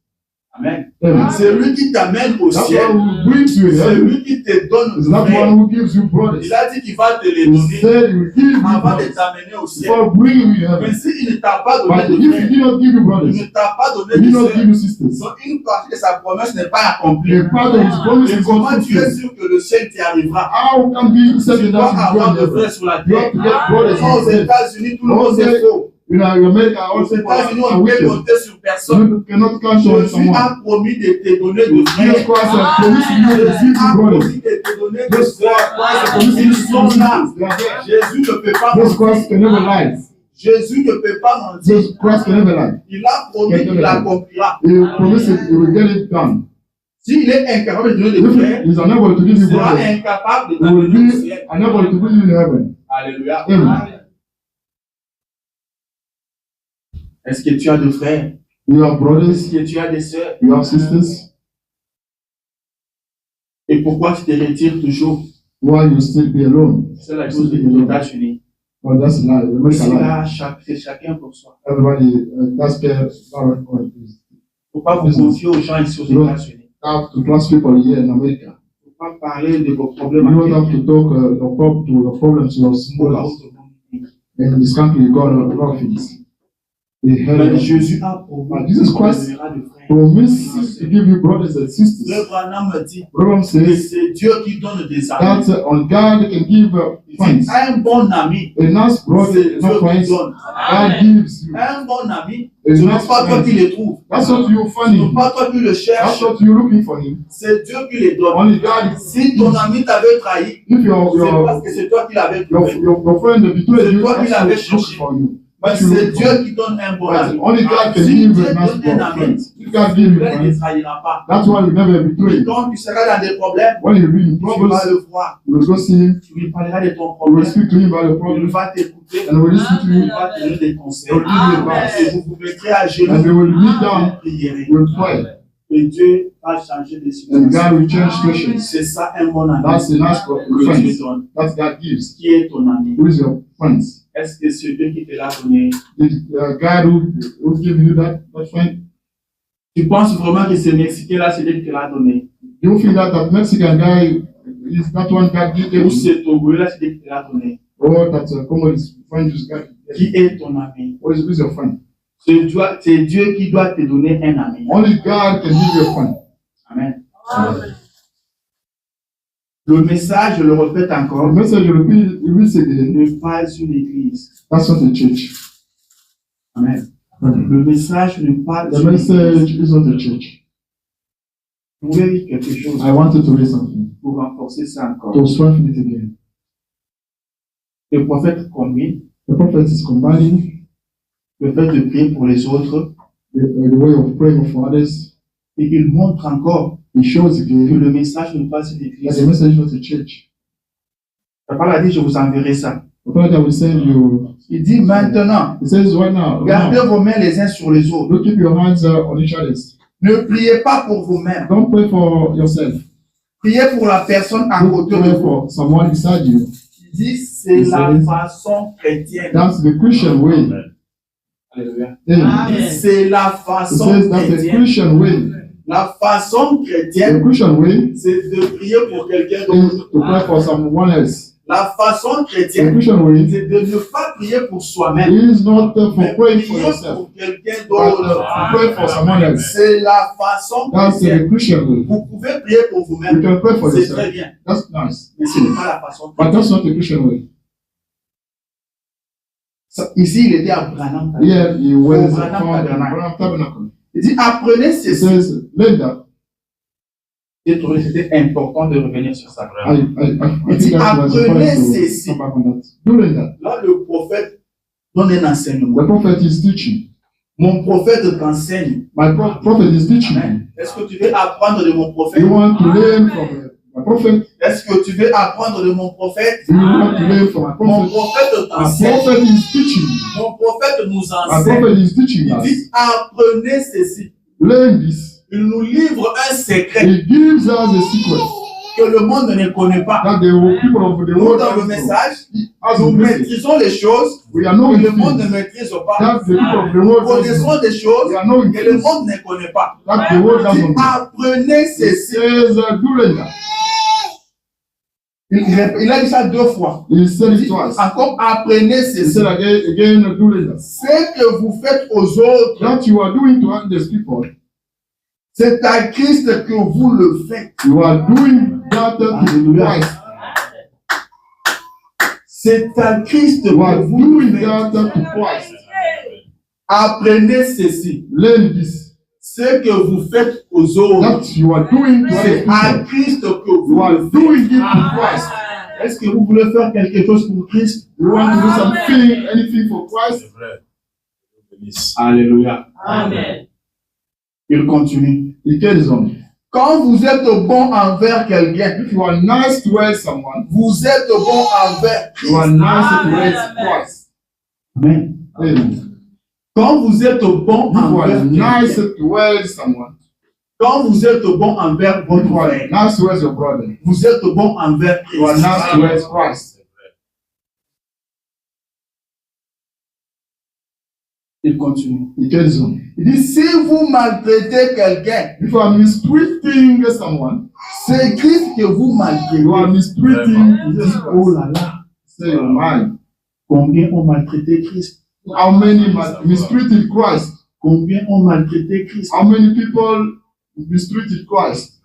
A: Amen.
B: Amen.
A: C'est lui qui t'amène au
B: That
A: ciel.
B: one who brings you in
A: C'est
B: heaven
A: lui qui te donne
B: is
A: des
B: that
A: frères.
B: one who gives you brothers.
A: Il a dit qu'il va te les
B: He
A: donner
B: said he will give you
A: avant de
B: brothers
A: t'amener au ciel.
B: before bringing you in
A: Mais
B: heaven.
A: s'il ne t'a pas
B: But
A: donné de
B: if he
A: frères,
B: did not give you
A: il
B: brothers,
A: ne t'a pas donné
B: he did
A: de
B: not
A: sœurs,
B: give you sisters.
A: donc une partie de sa promesse n'est pas accomplie.
B: A part of his promise
A: Et
B: is
A: comment
B: not
A: tu es
B: fulfilled.
A: sûr que le ciel t'y arrivera?
B: How can be
A: Tu
B: certain
A: dois
B: that you
A: avoir
B: go
A: de
B: in
A: frères
B: heaven?
A: sur la
B: You have
A: terre.
B: to get brothers
A: Aux
B: in heaven.
A: États-Unis, tout le monde est faux.
B: In America,
A: Aux
B: also
A: États-Unis,
B: are
A: on peut
B: wicked.
A: compter sur personne.
B: You cannot count on
A: Jésus
B: someone.
A: a promis de te donner de
B: Jesus
A: frères.
B: Christ has promised you to
A: Jésus
B: give
A: a
B: you brothers.
A: promis de te donner de
B: Jesus
A: sœurs.
B: Christ has promised you
A: Ils
B: to give
A: sont
B: you
A: là.
B: sisters. They are there.
A: Jésus ne peut pas
B: Jesus
A: mentir.
B: Christ can never lie.
A: Jésus ne peut pas mentir.
B: Jesus Christ can never lie.
A: Il a promis qu'il l'accomplira.
B: He promised it, he will get it done.
A: S'il est incapable de donner des
B: If
A: frères,
B: he is unable to give
A: il
B: you
A: sera
B: brothers,
A: incapable de
B: he will
A: t'amener au
B: be
A: ciel.
B: unable to bring you in heaven.
A: Alléluia.
B: Amen.
A: Est-ce que tu as des frères?
B: You have
A: Est-ce
B: brothers,
A: que tu as des sœurs?
B: you have sisters.
A: Et pourquoi tu te retires toujours?
B: Why you still be alone?
A: C'est la chose des États-Unis.
B: Well, that's lie. The
A: C'est
B: American lie.
A: là, c'est chacun pour soi.
B: Everybody, that's fair.
A: Il ne faut pas vous confier aux gens ici aux États-Unis.
B: Have to trust people here in America.
A: Il ne faut pas parler de vos
B: You
A: problèmes à
B: don't have
A: quelqu'un.
B: to talk to the problems of
A: Pour la
B: brothers.
A: haute monde.
B: In this country, you got a lot of things. They held
A: Mais
B: on.
A: Jésus a promis
B: But Jesus Christ
A: qu'il donnera de frères.
B: promises to give you brothers and
A: Le
B: sisters.
A: Branham dit
B: Branham
A: que
B: says
A: c'est Dieu qui donne des amis.
B: that on God can give friends.
A: Un bon ami,
B: A nice brother,
A: c'est Dieu
B: no
A: qui
B: friends,
A: donne.
B: God gives you.
A: Un bon ami,
B: A
A: ce n'est
B: nice
A: pas toi
B: friend.
A: qui les trouves.
B: That's what you
A: Ce
B: find
A: n'est
B: him.
A: pas toi qui le
B: That's
A: cherches.
B: what you're looking for him.
A: C'est Dieu qui les donne.
B: Only God.
A: Si ton ami t'avait trahi,
B: If
A: c'est parce que c'est toi qui l'avais trouvé.
B: your friend betrayed
A: C'est
B: you,
A: toi qui
B: that's
A: l'avais
B: what looking
A: cherché.
B: for you.
A: Mais
B: That's what
A: c'est
B: you look
A: Dieu
B: for.
A: qui donne un bon
B: But
A: ami.
B: only God can
A: Si
B: give
A: Dieu
B: a nice
A: donne un ami,
B: friend. If God give you
A: Dieu ne
B: friends,
A: trahira pas.
B: that's why you never betray.
A: Quand tu seras dans des problèmes,
B: When you be in
A: tu vas
B: troubles,
A: le voir.
B: you will go see him,
A: Tu lui parleras de ton
B: you will
A: problème.
B: speak to him about your
A: Il
B: problem,
A: va t'écouter.
B: and he will listen to
A: Il
B: you,
A: va te donner des conseils.
B: he will give you advice,
A: Et vous vous mettrez à
B: and
A: genoux
B: they will kneel
A: et
B: down,
A: prierez.
B: you will pray,
A: Et Dieu va changer des
B: and
A: situations.
B: God will change situations.
A: C'est ça un bon ami
B: That's a nice
A: que Dieu
B: friend.
A: donne.
B: That God gives.
A: Qui est ton ami?
B: Who is your friends?
A: Est-ce que c'est Dieu qui te l'a donné?
B: The God who give you that friend?
A: Tu penses vraiment que ce Mexicain-là, c'est lui qui te l'a donné?
B: Do you feel that Mexican guy is that one God gave
A: Ou
B: you?
A: ce Togolais-là, c'est lui qui te l'a donné?
B: Or that Congo is friend just God?
A: Qui est ton ami?
B: Who is your friend?
A: C'est Dieu qui doit te donner un ami.
B: Only God can give you a friend.
A: Amen. Le message, je le répète
B: The
A: encore,
B: message you repeat again.
A: n'est pas une église.
B: That's not a church.
A: Amen. Le message n'est pas
B: The
A: une église.
B: message is not a church.
A: Vous voulez dire quelque chose
B: I wanted to read something
A: pour renforcer ça encore.
B: to strengthen it again.
A: Le prophète combine
B: The prophet is combining
A: le fait de prier pour les autres
B: the way of praying for others.
A: et il montre encore
B: He shows
A: que
B: again
A: le message n'est pas une
B: that
A: église.
B: the message is not a church.
A: La parole a dit, je vous enverrai ça.
B: The prophet will send you.
A: Il dit maintenant,
B: He says right now,
A: gardez vos mains les uns sur les autres.
B: don't keep your hands on each other's.
A: Ne priez pas pour vous-même.
B: Don't pray for yourself.
A: Priez pour la personne à
B: Don't
A: côté de
B: pray
A: vous.
B: for someone beside you.
A: Il dit, c'est la façon chrétienne.
B: That's the Christian way.
A: Alléluia.
B: Amen.
A: Il dit, c'est la
B: He
A: façon
B: says that's the
A: chrétienne.
B: Christian way.
A: La façon
B: The
A: chrétienne,
B: Christian way
A: c'est de prier pour quelqu'un
B: is
A: d'autre.
B: to pray for someone else.
A: La façon
B: The
A: chrétienne,
B: Christian way
A: c'est de ne pas prier pour soi-même,
B: is not for
A: mais
B: praying
A: prier
B: for yourself,
A: pour quelqu'un
B: but
A: d'autre.
B: to pray for someone else.
A: C'est la façon
B: That's
A: chrétienne.
B: the Christian way.
A: Vous pouvez prier pour
B: You
A: vous-même,
B: can pray for
A: c'est
B: yourself.
A: très bien,
B: That's nice.
A: mais ce n'est pas la façon
B: But
A: chrétienne.
B: that's not the Christian way.
A: Ici, il était à Branham.
B: Here he was
A: Oh, Branham
B: found in
A: Tabernacle.
B: Branham Tabernacle.
A: Il dit, apprenez
B: He
A: ceci.
B: says, Linda,
A: J'ai trouvé que c'était important de revenir sur ça.
B: I think that was
A: Apprenez
B: important
A: ceci.
B: to come back on that. Do Linda.
A: Là, le prophète donne un enseignement.
B: The prophet is teaching.
A: Mon prophète t'enseigne.
B: My prophet is teaching.
A: Amen. Est-ce que tu veux apprendre de mon prophète?
B: You want to learn from my prophet?
A: Est-ce que tu veux apprendre de mon prophète?
B: Do you want to learn from my
A: Mon
B: prophet?
A: prophète
B: My
A: t'enseigne.
B: prophet is teaching.
A: Mon prophète nous
B: My
A: enseigne.
B: prophet is teaching
A: Il
B: us.
A: dit, apprenez ceci.
B: Learn this.
A: Il nous livre un secret
B: He gives us a secret
A: que le monde ne connaît pas.
B: that the people of the
A: Nous,
B: world
A: dans le
B: don't know.
A: message,
B: As
A: nous
B: we message,
A: maîtrisons les choses
B: we are
A: que
B: knowing
A: le monde ne
B: things
A: maîtrise pas.
B: that the people of the world
A: Nous
B: don't know.
A: connaissons des choses
B: We are knowing
A: que le
B: things
A: monde ne connaît pas.
B: that the world
A: Il
B: doesn't
A: dit,
B: know.
A: apprenez
B: He
A: ceci.
B: says, do Linda.
A: Il a dit ça 2 fois.
B: He said
A: Il
B: it
A: dit,
B: twice.
A: encore apprenez
B: He
A: ceci.
B: said again, do Linda.
A: Ce que vous faites aux autres,
B: That you are doing to others people,
A: c'est à Christ que vous le faites.
B: you are doing that to
A: Hallelujah.
B: Christ.
A: C'est à Christ
B: You are
A: que vous le
B: doing
A: faites.
B: that to Christ.
A: Apprenez ceci.
B: Learn this.
A: Ce que vous faites aux autres,
B: That you are doing to
A: c'est
B: other
A: à
B: people.
A: Christ que
B: You
A: vous
B: are
A: le faites.
B: doing it to Christ.
A: Est-ce que vous voulez faire quelque chose pour Christ?
B: You want to do something, anything for Christ?
A: Alléluia.
C: Amen.
A: Il continue.
B: He carries on.
A: Quand vous êtes bon envers quelqu'un,
B: If you are nice towards someone,
A: vous êtes bon envers
B: you are
A: Christ.
B: nice towards Christ.
A: Amen.
B: Amen.
A: Quand vous êtes bon
B: If you
A: envers
B: are nice
A: quelqu'un,
B: towards someone,
A: quand vous êtes bon envers
B: if you
A: votre
B: are
A: frère,
B: nice towards your brother,
A: vous êtes bon envers
B: you are
A: Christ.
B: nice towards Christ.
A: Il continue.
B: He carries on.
A: Il dit, si vous maltraitez quelqu'un,
B: If you are mistreating someone,
A: c'est Christ que vous maltraitez.
B: you are mistreating
A: Il
B: this
A: dit, oh
B: person.
A: là là,
B: Say, oh my,
A: combien ont maltraité Christ?
B: How many mistreated Christ?
A: Combien ont maltraité Christ?
B: How many people mistreated Christ?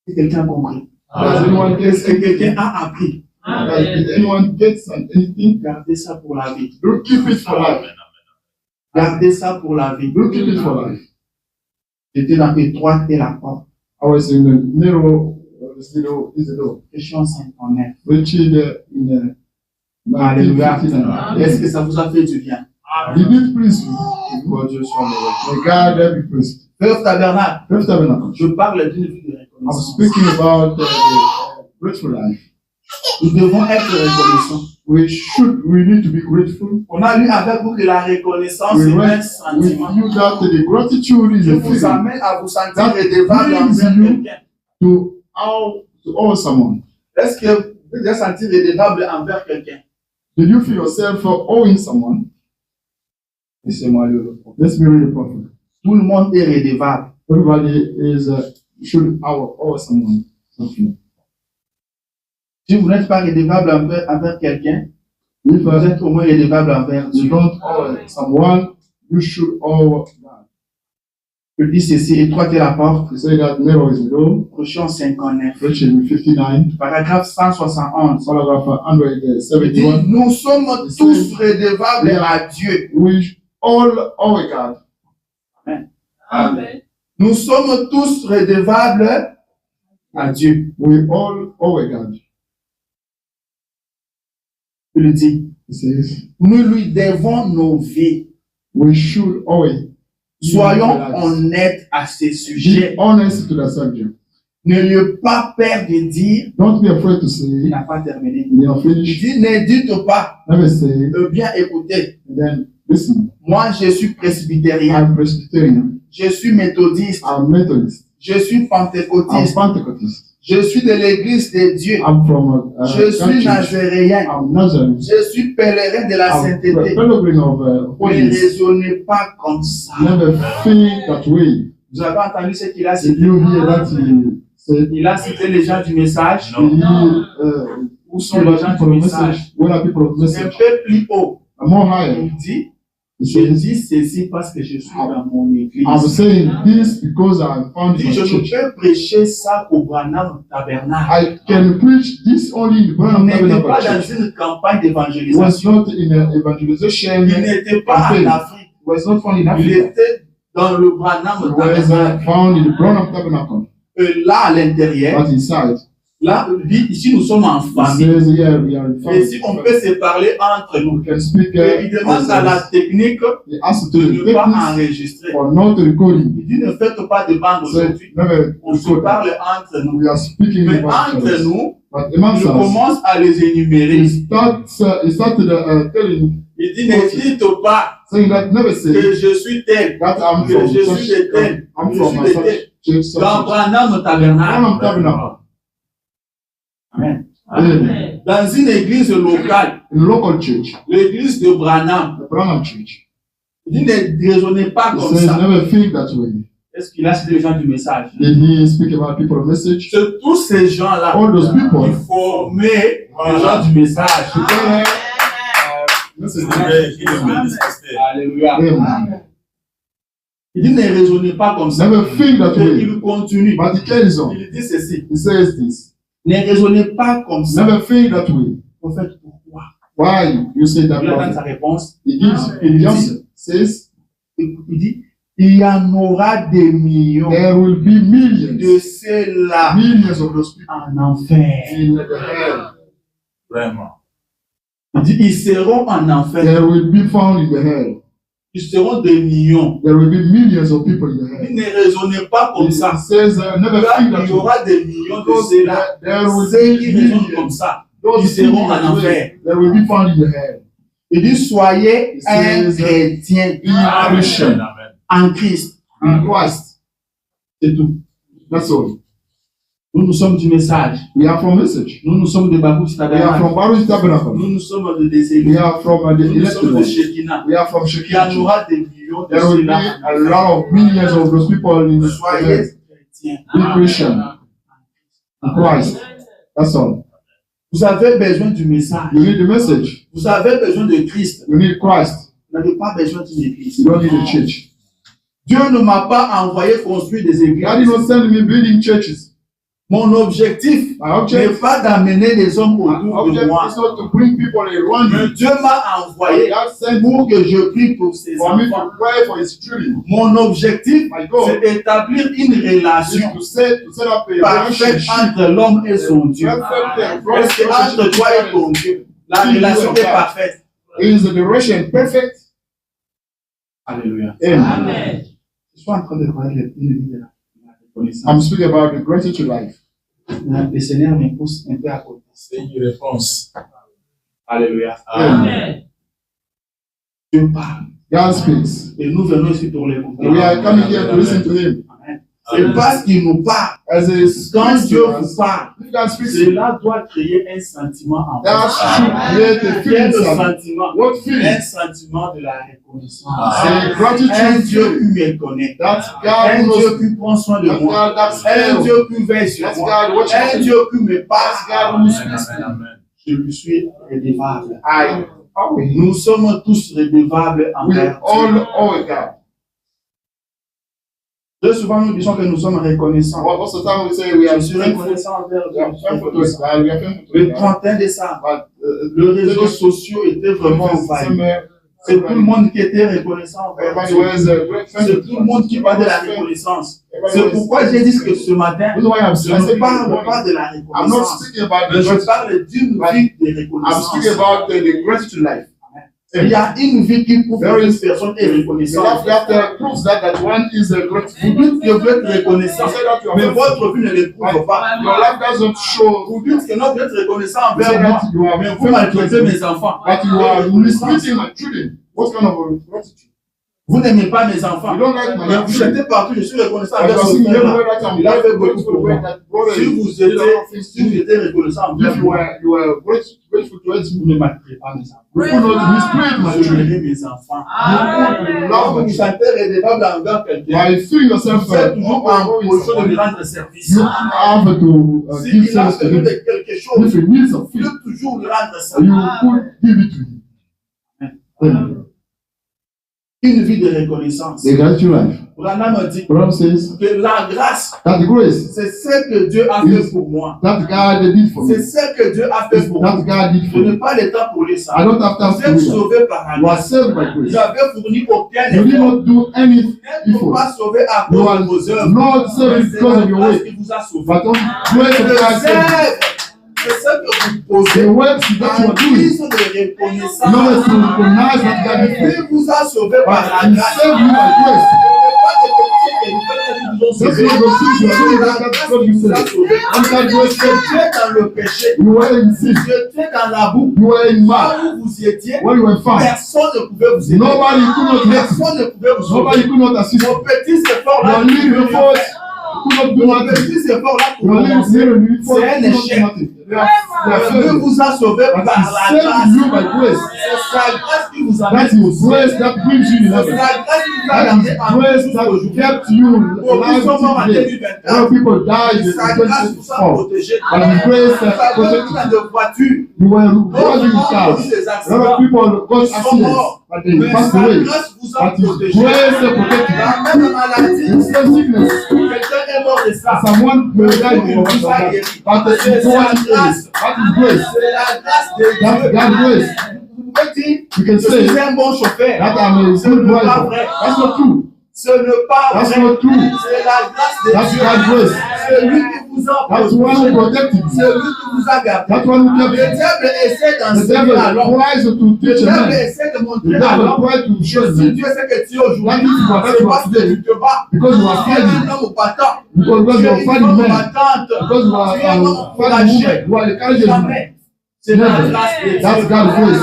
A: Si quelqu'un a compris.
B: Does anyone
A: Est-ce que
B: get
A: quelqu'un a appris?
B: Did anyone get anything?
A: Gardez ça pour la vie.
B: Don't keep it for life.
A: Gardez ça pour la vie.
B: Don't keep it for life.
A: J'étais dans l'étroite et la porte.
B: I was in the narrow, is the door.
A: Question 59.
B: Preaching in
A: Alléluia.
B: 1959.
A: Est-ce que ça vous a fait du bien?
B: Did it please you?
A: Que Dieu soit heureux.
B: May God be praised.
A: Frère Tabernacle,
B: Fifth Tabernacle.
A: je parle d'une vie de
B: I'm
A: reconnaissance.
B: speaking about grateful life.
A: Nous devons être reconnaissants.
B: We need to be grateful.
A: On a lu avec vous que la reconnaissance
B: We
A: est un
B: read with
A: sentiment.
B: you that the gratitude is
A: Je
B: a
A: vous
B: feeling
A: amène à vous sentir
B: That
A: redevable
B: brings
A: envers
B: you
A: quelqu'un.
B: to owe someone.
A: Est-ce que vous vous êtes senti redevable envers quelqu'un?
B: Did you feel yourself for owing someone?
A: Laissez-moi lire le propos.
B: Let's be really prophet.
A: Tout le monde est redevable.
B: Everybody should owe someone something.
A: Si vous n'êtes pas redevable envers quelqu'un,
B: If
A: vous êtes au moins redevable envers
B: you
A: Dieu.
B: don't owe someone, you should owe God.
A: Je dis ceci, étroite est la porte.
B: You say that narrow is the door.
A: Prochain 59.
B: Preaching 59,
A: Paragraphe 171.
B: paragraph
A: Il dit,
B: 171.
A: nous sommes tous redevables à Dieu.
B: We all owe God.
A: Amen. Nous sommes tous redevables à Dieu.
B: We all owe God.
A: Il le dit.
B: He says,
A: Nous lui devons nos vies.
B: we should owe it.
A: Soyons honnêtes à ce
B: Be
A: sujet.
B: honest to the subject.
A: Ne lui ai pas peur de dire,
B: Don't be afraid to
A: il
B: say,
A: n'a pas terminé.
B: you are
A: Il
B: finished.
A: dit, ne dites pas,
B: Never say,
A: bien écoutez,
B: and then listen.
A: moi je suis presbytérien,
B: I'm Presbyterian.
A: je suis méthodiste,
B: I'm Methodist.
A: je suis
B: I'm
A: pentecôtiste,
B: Pentecostist.
A: je suis de l'église de Dieu,
B: I'm from
A: je suis
B: church.
A: nazéréen,
B: I'm Nazareth.
A: je suis pèlerin de la
B: I'm
A: sainteté.
B: pilgrim of
A: Ne
B: holiness.
A: raisonnez pas comme ça.
B: Never think that way.
A: Vous avez entendu ce qu'il a
B: Did
A: cité?
B: you hear that he said?
A: Il a cité les gens du message.
B: Did he,
A: Où sont les gens du message?
B: Where are people of
A: Un
B: message?
A: peu plus haut.
B: More higher.
A: Il dit,
B: He
A: je
B: says,
A: dis ceci parce que je suis dans mon église.
B: I'm saying this because I
A: Il
B: found
A: dit,
B: my
A: je ne
B: church.
A: peux prêcher ça au Branham Tabernacle.
B: I can preach this only in
A: Il
B: Branham
A: n'était
B: Tabernacle
A: pas dans
B: Church.
A: une campagne
B: It was
A: d'évangélisation.
B: not in an evangelization.
A: Il
B: It
A: n'était pas en Afrique.
B: was not found in
A: Il
B: Africa.
A: était dans le Branham
B: It was
A: Tabernacle.
B: found in the Branham Tabernacle.
A: Là, à l'intérieur,
B: But inside,
A: là, lui, ici, nous sommes en
B: it
A: famille.
B: says here we are in
A: Et
B: family.
A: si on peut se parler entre nous.
B: We can speak.
A: Et il demande à la technique
B: He asked to
A: de
B: the
A: ne pas
B: techniques
A: enregistrer.
B: for not recording.
A: Il dit, ne faites pas de bande
B: So
A: aujourd'hui.
B: never
A: On se
B: record.
A: parle entre nous.
B: We are speaking
A: Mais
B: about
A: entre
B: others.
A: nous,
B: But
A: il
B: amongst us,
A: commence à les énumérer.
B: he started telling,
A: Il dit, ne dites pas
B: saying that never say
A: que je suis tel,
B: that I'm
A: que
B: from
A: je
B: such,
A: suis de tel,
B: I'm
A: je
B: from
A: suis de
B: such,
A: tel.
B: church, such,
A: Dans
B: such.
A: Branham Tabernacle.
B: Branham Tabernacle.
A: Amen.
B: Amen.
A: Dans une église locale,
B: In local church,
A: l'église de Branham,
B: the Branham church,
A: il dit, ne raisonnez pas
B: he
A: comme
B: says
A: ça.
B: never think that way.
A: Est-ce qu'il a cité les gens du message?
B: Did he speak about people of message?
A: C'est tous ces gens-là
B: All those people.
A: qui formaient les gens du message. Alléluia.
B: Amen.
A: Il dit, ne raisonnez pas comme ça.
B: Never think that
A: Et
B: way.
A: il continue.
B: But he carries on.
A: Il dit ceci.
B: He says this.
A: Ne raisonnez pas comme ça.
B: Never think that way.
A: Prophète, pourquoi?
B: Why you say that?
A: Il a donné
B: Prophet?
A: sa réponse.
B: He gives the answer. Says
A: Il dit, il y en aura des millions
B: there will be
A: de
B: millions,
A: ceux-là
B: millions of those people
A: en enfer.
B: in the hell.
C: Vraiment.
A: Il dit, ils seront en enfer.
B: There will be found in the hell.
A: Ils seront des millions.
B: There will be millions of people in the
A: Il
B: hell.
A: ne raisonnez pas comme
B: He
A: ça.
B: says never
A: Là,
B: think
A: il
B: that
A: y
B: way.
A: aura des millions de
B: Because
A: ceux-là.
B: there will
A: Ceux
B: be
A: qui raisonnent comme
B: millions.
A: ça,
B: Those
A: ils seront
B: thinking that
A: en
B: way,
A: enfer.
B: they will be found in the hell.
A: Il dit, soyez
B: He
A: un
B: says,
A: chrétien
B: Be a Christian
C: Amen.
A: en Christ.
B: in Christ.
A: C'est tout.
B: That's all.
A: Nous sommes du message.
B: We are from message.
A: Nous sommes de Baruch
B: We are
A: Tabernacle.
B: from Baruch Tabernacle.
A: Nous sommes de des
B: We are from the
A: Nous
B: elected
A: sommes de
B: one.
A: Shekinah.
B: We are from
A: Il y en
B: Shekinah.
A: aura des millions de
B: There will be
A: ceux-là.
B: a lot of millions of those people in the
A: Soyez
B: hell.
A: chrétiens.
B: Be Christian in Christ. That's all.
A: Vous avez besoin du message.
B: You need the message.
A: Vous avez besoin de Christ.
B: You need Christ.
A: Vous n'avez pas besoin d'une église.
B: You don't need a church.
A: Dieu ne m'a pas envoyé construire des églises.
B: God did not send me building churches.
A: Mon objectif n'est pas d'amener des hommes autour de moi.
B: Is not to bring people around you.
A: Dieu m'a envoyé pour que je prie pour ses
B: For me
A: enfants.
B: to pray for his children.
A: Mon objectif,
B: My goal
A: c'est d'établir une relation
B: to set up a
A: parfaite
B: relationship.
A: entre l'homme et son Dieu. Parce que entre toi et ton Dieu, la relation est parfaite.
B: Is the relation perfect?
A: Alléluia.
B: Amen.
A: Je suis en train de parler de une vie de la reconnaissance.
B: I'm speaking about the gratitude life.
A: Le Seigneur me pousse un peu à côté.
C: C'est une réponse.
A: Alléluia.
C: Amen.
A: Dieu parle.
B: God speaks.
A: Et nous venons ici pour l'écouter.
B: And we are coming here to listen to him.
A: Amen. C'est parce qu'il nous parle.
B: As a
A: Quand Dieu
B: Christian,
A: vous parle,
B: if God speaks,
A: cela doit créer un sentiment en
B: that
A: vous.
B: should create a
A: Quel
B: feeling.
A: sentiment?
B: What
A: Un
B: feeling?
A: sentiment de la reconnaissance.
B: C'est
A: Un
B: gratitude.
A: Dieu qui me connaît.
B: That
A: Un
B: God
A: Dieu
B: knows.
A: qui prend soin de
B: That
A: moi.
B: God that's
A: Un
B: hell.
A: Dieu qui veille sur
B: That's
A: moi.
B: God watching
A: Un
B: me.
A: Dieu qui me
B: That's God
A: parle.
B: who speaks.
A: Je lui suis redevable.
B: I owe him.
A: Nous sommes tous redevables
B: We
A: envers
B: all
A: Dieu.
B: owe God.
A: Très souvent, nous disons que nous sommes reconnaissants.
B: Most of the time we say we are
A: Je suis
B: thankful.
A: reconnaissant envers
B: We
A: Dieu.
B: are thankful to God. We are thankful to
A: Le
B: God.
A: 31 décembre,
B: But
A: les réseaux sociaux étaient vraiment envahis. C'est tout le monde qui était reconnaissant envers
B: Everybody
A: Dieu.
B: was great
A: C'est
B: thankful.
A: tout le monde qui parle de la reconnaissance. C'est pourquoi j'ai dit que ce matin,
B: That's why I'm
A: je ne
B: saying
A: parle pas de la
B: I'm not
A: reconnaissance,
B: speaking about
A: mais
B: the
A: je
B: gratitude.
A: parle d'une vie de
B: I'm
A: reconnaissance.
B: speaking about the gratitude life.
A: Il y a une vie qui prouve que une personne est
B: The
A: reconnaissante.
B: life that proves that one is a
A: Vous
B: grateful.
A: dites que vous êtes reconnaissant,
B: You say that you are
A: mais
B: thankful.
A: votre vie ne le prouve pas.
B: Your life doesn't show
A: Vous dites que non, vous êtes reconnaissant
B: You say
A: envers moi,
B: that you are
A: mais vous maltraitez
B: thankful,
A: mes enfants.
B: but you are mistreating my children. What kind of gratitude?
A: Vous n'aimez pas mes enfants.
B: You don't like my
A: Mais vous
B: children.
A: chantez partout, je suis reconnaissant
B: I
A: envers
B: was
A: ce
B: singing
A: frère-là.
B: everywhere that I'm
A: Il a fait beaucoup
B: grateful
A: pour
B: for
A: moi.
B: that brother.
A: Si vous étiez reconnaissant envers
B: If you
A: moi,
B: were grateful to us,
A: vous ne maltraitez pas mes enfants.
B: you could not mistreat my
A: Vous
B: children.
A: aimez mes enfants.
B: You
A: Lorsque
B: love
A: vous
B: them.
A: chantez redevable envers quelqu'un,
B: By feeling yourself
A: vous êtes toujours en position de lui rendre service.
B: you have to
A: Si
B: give
A: il a
B: service to
A: besoin
B: him.
A: de quelque chose,
B: If he needs
A: vous
B: something,
A: devez toujours lui rendre
B: you
A: service.
B: could give it to him. Amen.
A: Une vie de reconnaissance.
B: The gratitude life.
A: Branham dit
B: Paul says
A: que la grâce,
B: that the grace
A: c'est ce que Dieu a fait pour moi.
B: that God did for me,
A: C'est ce que Dieu a fait pour moi.
B: that God did
A: Je
B: for
A: n'ai
B: me.
A: pas le temps pour les ça.
B: I don't have time
A: Vous
B: to
A: êtes
B: do that.
A: sauvés par la
B: You are
A: grâce.
B: saved by
A: Vous
B: grace.
A: n'avez fourni aucun
B: You did
A: effort.
B: not do any
A: Vous n'êtes
B: effort.
A: pas sauvés à
B: You
A: cause
B: are
A: de vos œuvres.
B: not saved
A: C'est
B: because
A: la
B: of your
A: grâce
B: way,
A: qui vous a sauvés.
B: but on grace
A: C'est
B: of
A: le
B: God saved
A: zèle. C'est ce que vous posez.
B: you. The works that you
A: En
B: are doing,
A: guise de
B: in order
A: reconnaissance.
B: to recognize that God did for you.
A: Il vous a sauvé par la
B: But He
A: grâce.
B: saved you by grace.
A: Ce n'est pas des péchés que vous ont
B: That's
A: sauvés.
B: not the things you are doing
A: C'est la
B: that
A: grâce
B: God
A: qui
B: you
A: vous a
B: saved.
A: sauvé.
B: And that grace
A: Vous
B: saved
A: étiez dans le péché.
B: you. You were in sin.
A: Vous étiez dans la boue.
B: You were in
A: Là
B: mud.
A: où vous étiez,
B: When you were found,
A: personne ne pouvait vous aider.
B: nobody could not help you.
A: Personne ne pouvait vous
B: Nobody
A: sauver.
B: could not assist you.
A: Vos petits efforts là,
B: Your little efforts could not do
A: vos
B: nothing.
A: petits efforts là pour
B: Your little
A: commencer,
B: efforts
A: c'est un
B: could not do
A: échec.
B: nothing. They are
A: Dieu
B: failure.
A: vous a sauvé
B: But
A: par
B: He
A: la
B: saved
A: grâce.
B: you by grace.
A: C'est sa grâce qui vous a
B: That
A: mis au
B: is
A: ciel.
B: grace that brings you in
A: C'est
B: heaven.
A: sa grâce qui vous a
B: That
A: gardé
B: is
A: en
B: grace
A: vie
B: that
A: jusqu'aujourd'hui.
B: kept you
A: Beaucoup
B: alive
A: sont morts en
B: today. A lot
A: 2024.
B: of people died in
A: Sa grâce vous a
B: 2024.
A: protégé.
B: But His grace
A: Vous avez
B: protected
A: plein
B: you.
A: de voitures.
B: You were
A: D'autres
B: driving
A: ont
B: cars.
A: connu des
B: A lot of
A: accidents.
B: people got
A: Ils sont
B: accidents,
A: morts.
B: but they
A: Mais
B: passed
A: sa
B: away.
A: grâce vous a
B: But His
A: protégé.
B: grace protected
A: La
B: you.
A: même maladie,
B: In some sickness,
A: quelqu'un est mort de ça.
B: someone may die
A: Il
B: from
A: vous a
B: that.
A: guéri.
B: But the
A: C'est
B: important
A: sa grâce.
B: is that is grace.
A: C'est la grâce de
B: That's
A: Dieu.
B: God's grace.
A: Vous pouvez dire,
B: You can
A: je
B: say
A: suis un bon chauffeur.
B: that I'm a
A: Ce
B: good
A: n'est pas
B: driver.
A: vrai.
B: That's not true.
A: Ce n'est pas
B: That's
A: vrai.
B: not true.
A: C'est la grâce de
B: That's
A: Dieu.
B: God's grace.
A: C'est lui qui vous a
B: That's one
A: protégé.
B: who protected you.
A: C'est lui qui vous a gardé.
B: That's one who
A: Le
B: kept you.
A: diable essaie
B: The
A: d'enseigner
B: devil
A: à l'homme.
B: tries to
A: Le
B: teach a
A: diable
B: man.
A: essaie de
B: The
A: montrer à
B: devil
A: l'homme
B: tries to show
A: que si
B: you
A: Dieu sait que tu es aujourd'hui,
B: That is what
A: c'est parce que tu te bats.
B: because you are
A: Tu es
B: fighting.
A: un homme battant.
B: Because
A: Tu
B: you
A: es
B: are
A: une
B: fighting
A: femme
B: men.
A: battante.
B: Because you are
A: Tu es un homme
B: fighting
A: courageux.
B: women. You are the courageous man.
A: Jamais. C'est la
B: Never.
A: grâce de Dieu.
B: That's God's grace.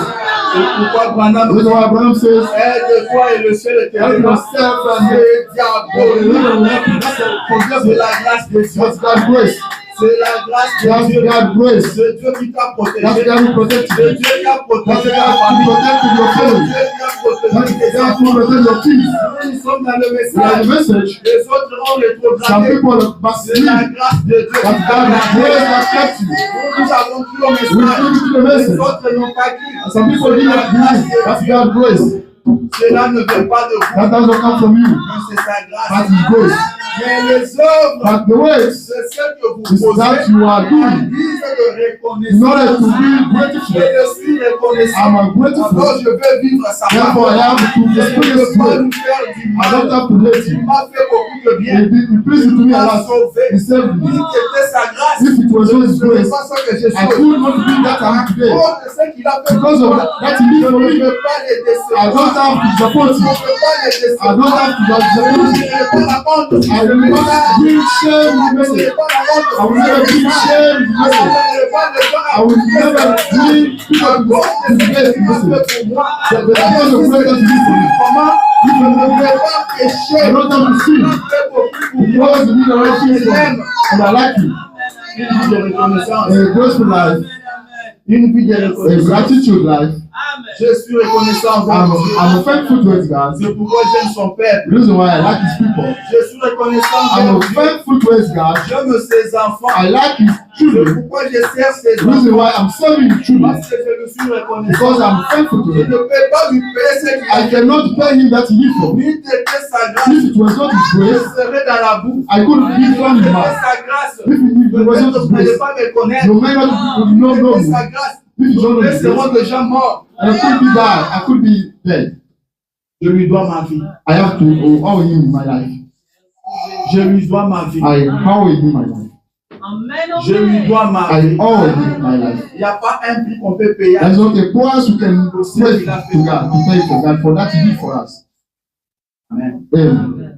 A: C'est pourquoi Branham
B: That's why Abraham says,
A: aide-toi et le ciel est
B: help
A: éternel.
B: yourself and
A: C'est
B: the little
A: diabolique.
B: left. That's
A: C'est
B: forgiveness.
A: la grâce de Dieu.
B: That's God's grace.
D: C'est la grâce
B: That's
D: de Dieu.
B: God's grace.
D: C'est Dieu qui t'a
B: That's
D: protégé.
B: God who protects
D: C'est
B: you.
D: Dieu qui a
B: That's
D: protégé ta
B: God who
D: famille.
B: protected your
D: C'est
B: family.
D: Dieu qui a
B: That's
D: protégé tes
B: God
D: enfants.
B: who protected your kids.
D: Nous sommes dans le
B: We are
D: message.
B: the message.
D: Les autres ont
B: Some
D: rétrogradé.
B: people
D: C'est la
B: backslid.
D: grâce de Dieu.
B: That's God's grace that kept you.
D: Nous avons cru au
B: We
D: message.
B: give you the
D: Les
B: message.
D: autres n'ont pas cru.
B: Some people did not believe. That's God's grace.
D: Cela ne vient pas de vous,
B: That doesn't come from you.
D: mais c'est sa grâce.
B: That's His grace.
D: Mais les œuvres,
B: But the works
D: c'est ce que vous
B: is
D: posez
B: that you are
D: en
B: doing
D: guise de
B: in order
D: reconnaissance.
B: to be
D: Et
B: grateful.
D: je suis reconnaissant.
B: I'm
D: Alors
B: grateful.
D: je veux vivre sa
B: Therefore, I
D: parole.
B: have to
D: Je ne veux
B: experience
D: pas
B: it.
D: nous faire du
B: I
D: mal.
B: don't have to hate
D: Il
B: you.
D: m'a fait beaucoup de bien.
B: He pleased to
D: Il
B: me a
D: m'a
B: lot.
D: sauvé.
B: He saved
D: Si
B: me.
D: c'était sa grâce,
B: If it was
D: je ne
B: His
D: serais
B: grace,
D: pas ce que je
B: I
D: suis.
B: could not be that I am today.
D: Oh, de ce qu'il a fait
B: Because
D: pour
B: of
D: moi.
B: that He did
D: Je
B: for
D: ne
B: me.
D: veux pas les
B: I
D: décevoir.
B: don't have to support
D: Je
B: you.
D: ne veux pas les
B: I
D: décevoir.
B: don't have to
D: Je
B: support
D: ne
B: you.
D: veux pas la honte.
B: I will not bring shame in the
D: Je ne
B: message.
D: veux pas la honte.
B: I will never bring shame in the message. I will never bring people to disgrace the message. The because of what that did for me. If you don't have I don't have to sin. Because you need a relationship for me. And I like you. A graceful life,
D: Une vie de
B: a
D: reconnaissance.
B: gratitude life.
D: Je suis reconnaissant
B: I'm
D: envers Dieu.
B: thankful towards God.
D: C'est pourquoi j'aime son peuple.
B: The reason why I like His people.
D: Je suis reconnaissant
B: I'm
D: envers Dieu.
B: thankful towards God.
D: J'aime ses enfants.
B: I like His
D: C'est
B: children.
D: pourquoi je sers ses
B: The reason
D: enfants.
B: why I'm serving His children.
D: Parce que je le suis reconnaissant.
B: Because I'm thankful to
D: Je
B: Him.
D: ne peux pas lui payer ce qu'il a
B: I
D: fait.
B: cannot pay Him that He did for me.
D: Lui était sa grâce.
B: If it was not His
D: Je
B: grace,
D: serai dans la boue.
B: I couldn't be from Him.
D: C'était sa grâce.
B: If it was not His
D: Peut-être que vous
B: grace,
D: n'allez pas me connaître.
B: you may not know
D: C'était
B: me.
D: sa grâce.
B: If it's not
D: Mais
B: His
D: c'est moi
B: grace,
D: déjà mort.
B: and I could be died, I could be dead.
D: Je lui dois ma vie.
B: I have to owe Him in my life.
D: Je lui dois ma vie.
B: I owe Him my life.
D: Je lui dois ma vie.
B: I owe Him my life.
D: Il n'y a pas un prix qu'on peut payer.
B: There's not a price we can pay to God, to pay for God, for that He did for us.
D: Amen.
B: Amen.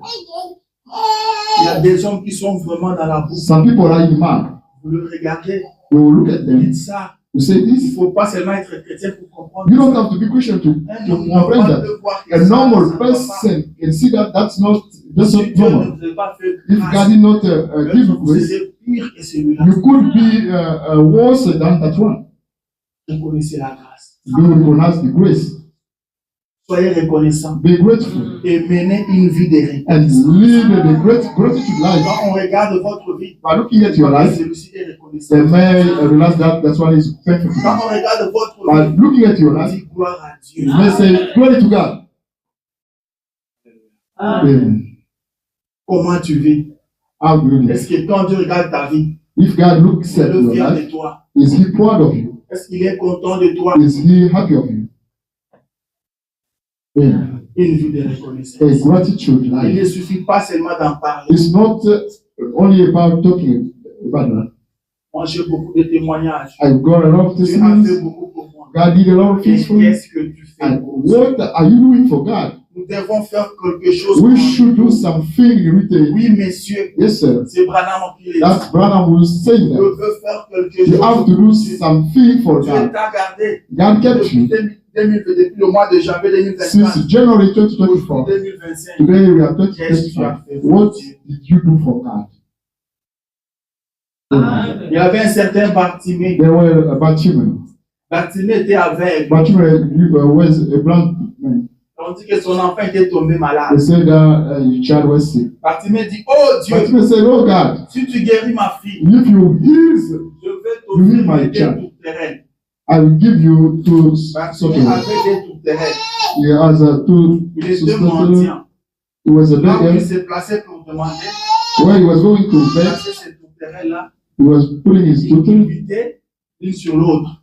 D: Il y a des hommes qui sont vraiment dans la boue.
B: Some people are in mad.
D: Vous le regardez,
B: We will look at
D: vous
B: them.
D: dites ça.
B: We say
D: Il ne
B: this.
D: faut pas seulement être chrétien pour comprendre.
B: You don't have to be Christian to comprehend that. A normal person can see that that's not
D: Si Dieu
B: normal.
D: ne vous a pas fait
B: If
D: grâce,
B: God did not give
D: vous
B: grace,
D: serez pire que celui-là.
B: you could be worse than that one.
D: Reconnaissez la grâce.
B: You recognize the grace.
D: Soyez reconnaissants
B: Be grateful
D: et menez une vie de
B: and
D: reconnaissance.
B: live the gratitude life.
D: Quand on regarde votre vie,
B: By looking at your life,
D: celui-ci est reconnaissant.
B: they may realize that that's why he's thankful to
D: Quand
B: God.
D: on regarde votre
B: By
D: vie,
B: looking at your
D: on
B: life,
D: dit gloire à Dieu.
B: you may say, glory to God. Amen.
D: Comment tu vis?
B: How do you live?
D: Est-ce que quand Dieu regarde ta vie,
B: If God looks
D: il
B: at
D: est
B: your
D: fier
B: life,
D: de toi?
B: is He proud of you?
D: Est-ce qu'il est content de toi?
B: Is He happy of you? Amen.
D: Une vie de
B: A
D: reconnaissance.
B: gratitude
D: Il ne
B: life.
D: suffit pas seulement d'en parler.
B: It's not only about talking about that.
D: Moi, j'ai beaucoup de témoignages.
B: I've got a lot of
D: Dieu a fait
B: testimonies.
D: beaucoup pour moi.
B: God did a lot of
D: Et
B: things for me.
D: qu'est-ce que tu fais
B: And
D: pour Dieu?
B: what are you doing for God?
D: Nous devons faire quelque chose.
B: We
D: pour
B: should
D: nous.
B: do something in return.
D: Oui, messieurs,
B: Yes, sir.
D: c'est Branham qui l'a dit.
B: That's Branham will say
D: Je
B: that.
D: veux faire quelque
B: You
D: chose.
B: have to do something for
D: Dieu
B: God.
D: t'a gardé
B: God kept
D: depuis
B: you
D: 2020, depuis le mois de janvier 2025.
B: since January
D: Aujourd'hui
B: 2024.
D: 2025.
B: Today we are
D: Qu'est-ce que tu as
B: 2025.
D: fait pour
B: What
D: Dieu?
B: did you do for God?
D: Il y avait un certain Bartimée.
B: There were Bartimaeus.
D: Bartimée était aveugle.
B: Bartimaeus was a blind man.
D: On dit que son enfant était tombé malade.
B: They said that your child was sick.
D: Bartimée dit, oh Dieu,
B: Bartimaeus said, "Oh God,
D: si tu guéris ma fille,
B: if you heal,
D: je vais t'offrir
B: my
D: des
B: child.
D: tours terrestres.
B: I will give you to
D: Bartimée
B: something."
D: avait des tours terrestres.
B: He has a two.
D: Il était mendiant.
B: He was a
D: Là où il
B: beggar.
D: s'est placé pour demander,
B: Where he was going to beg,
D: placer ces tours terrestres-là,
B: he was putting his
D: il
B: daughter.
D: dividait l'une sur l'autre.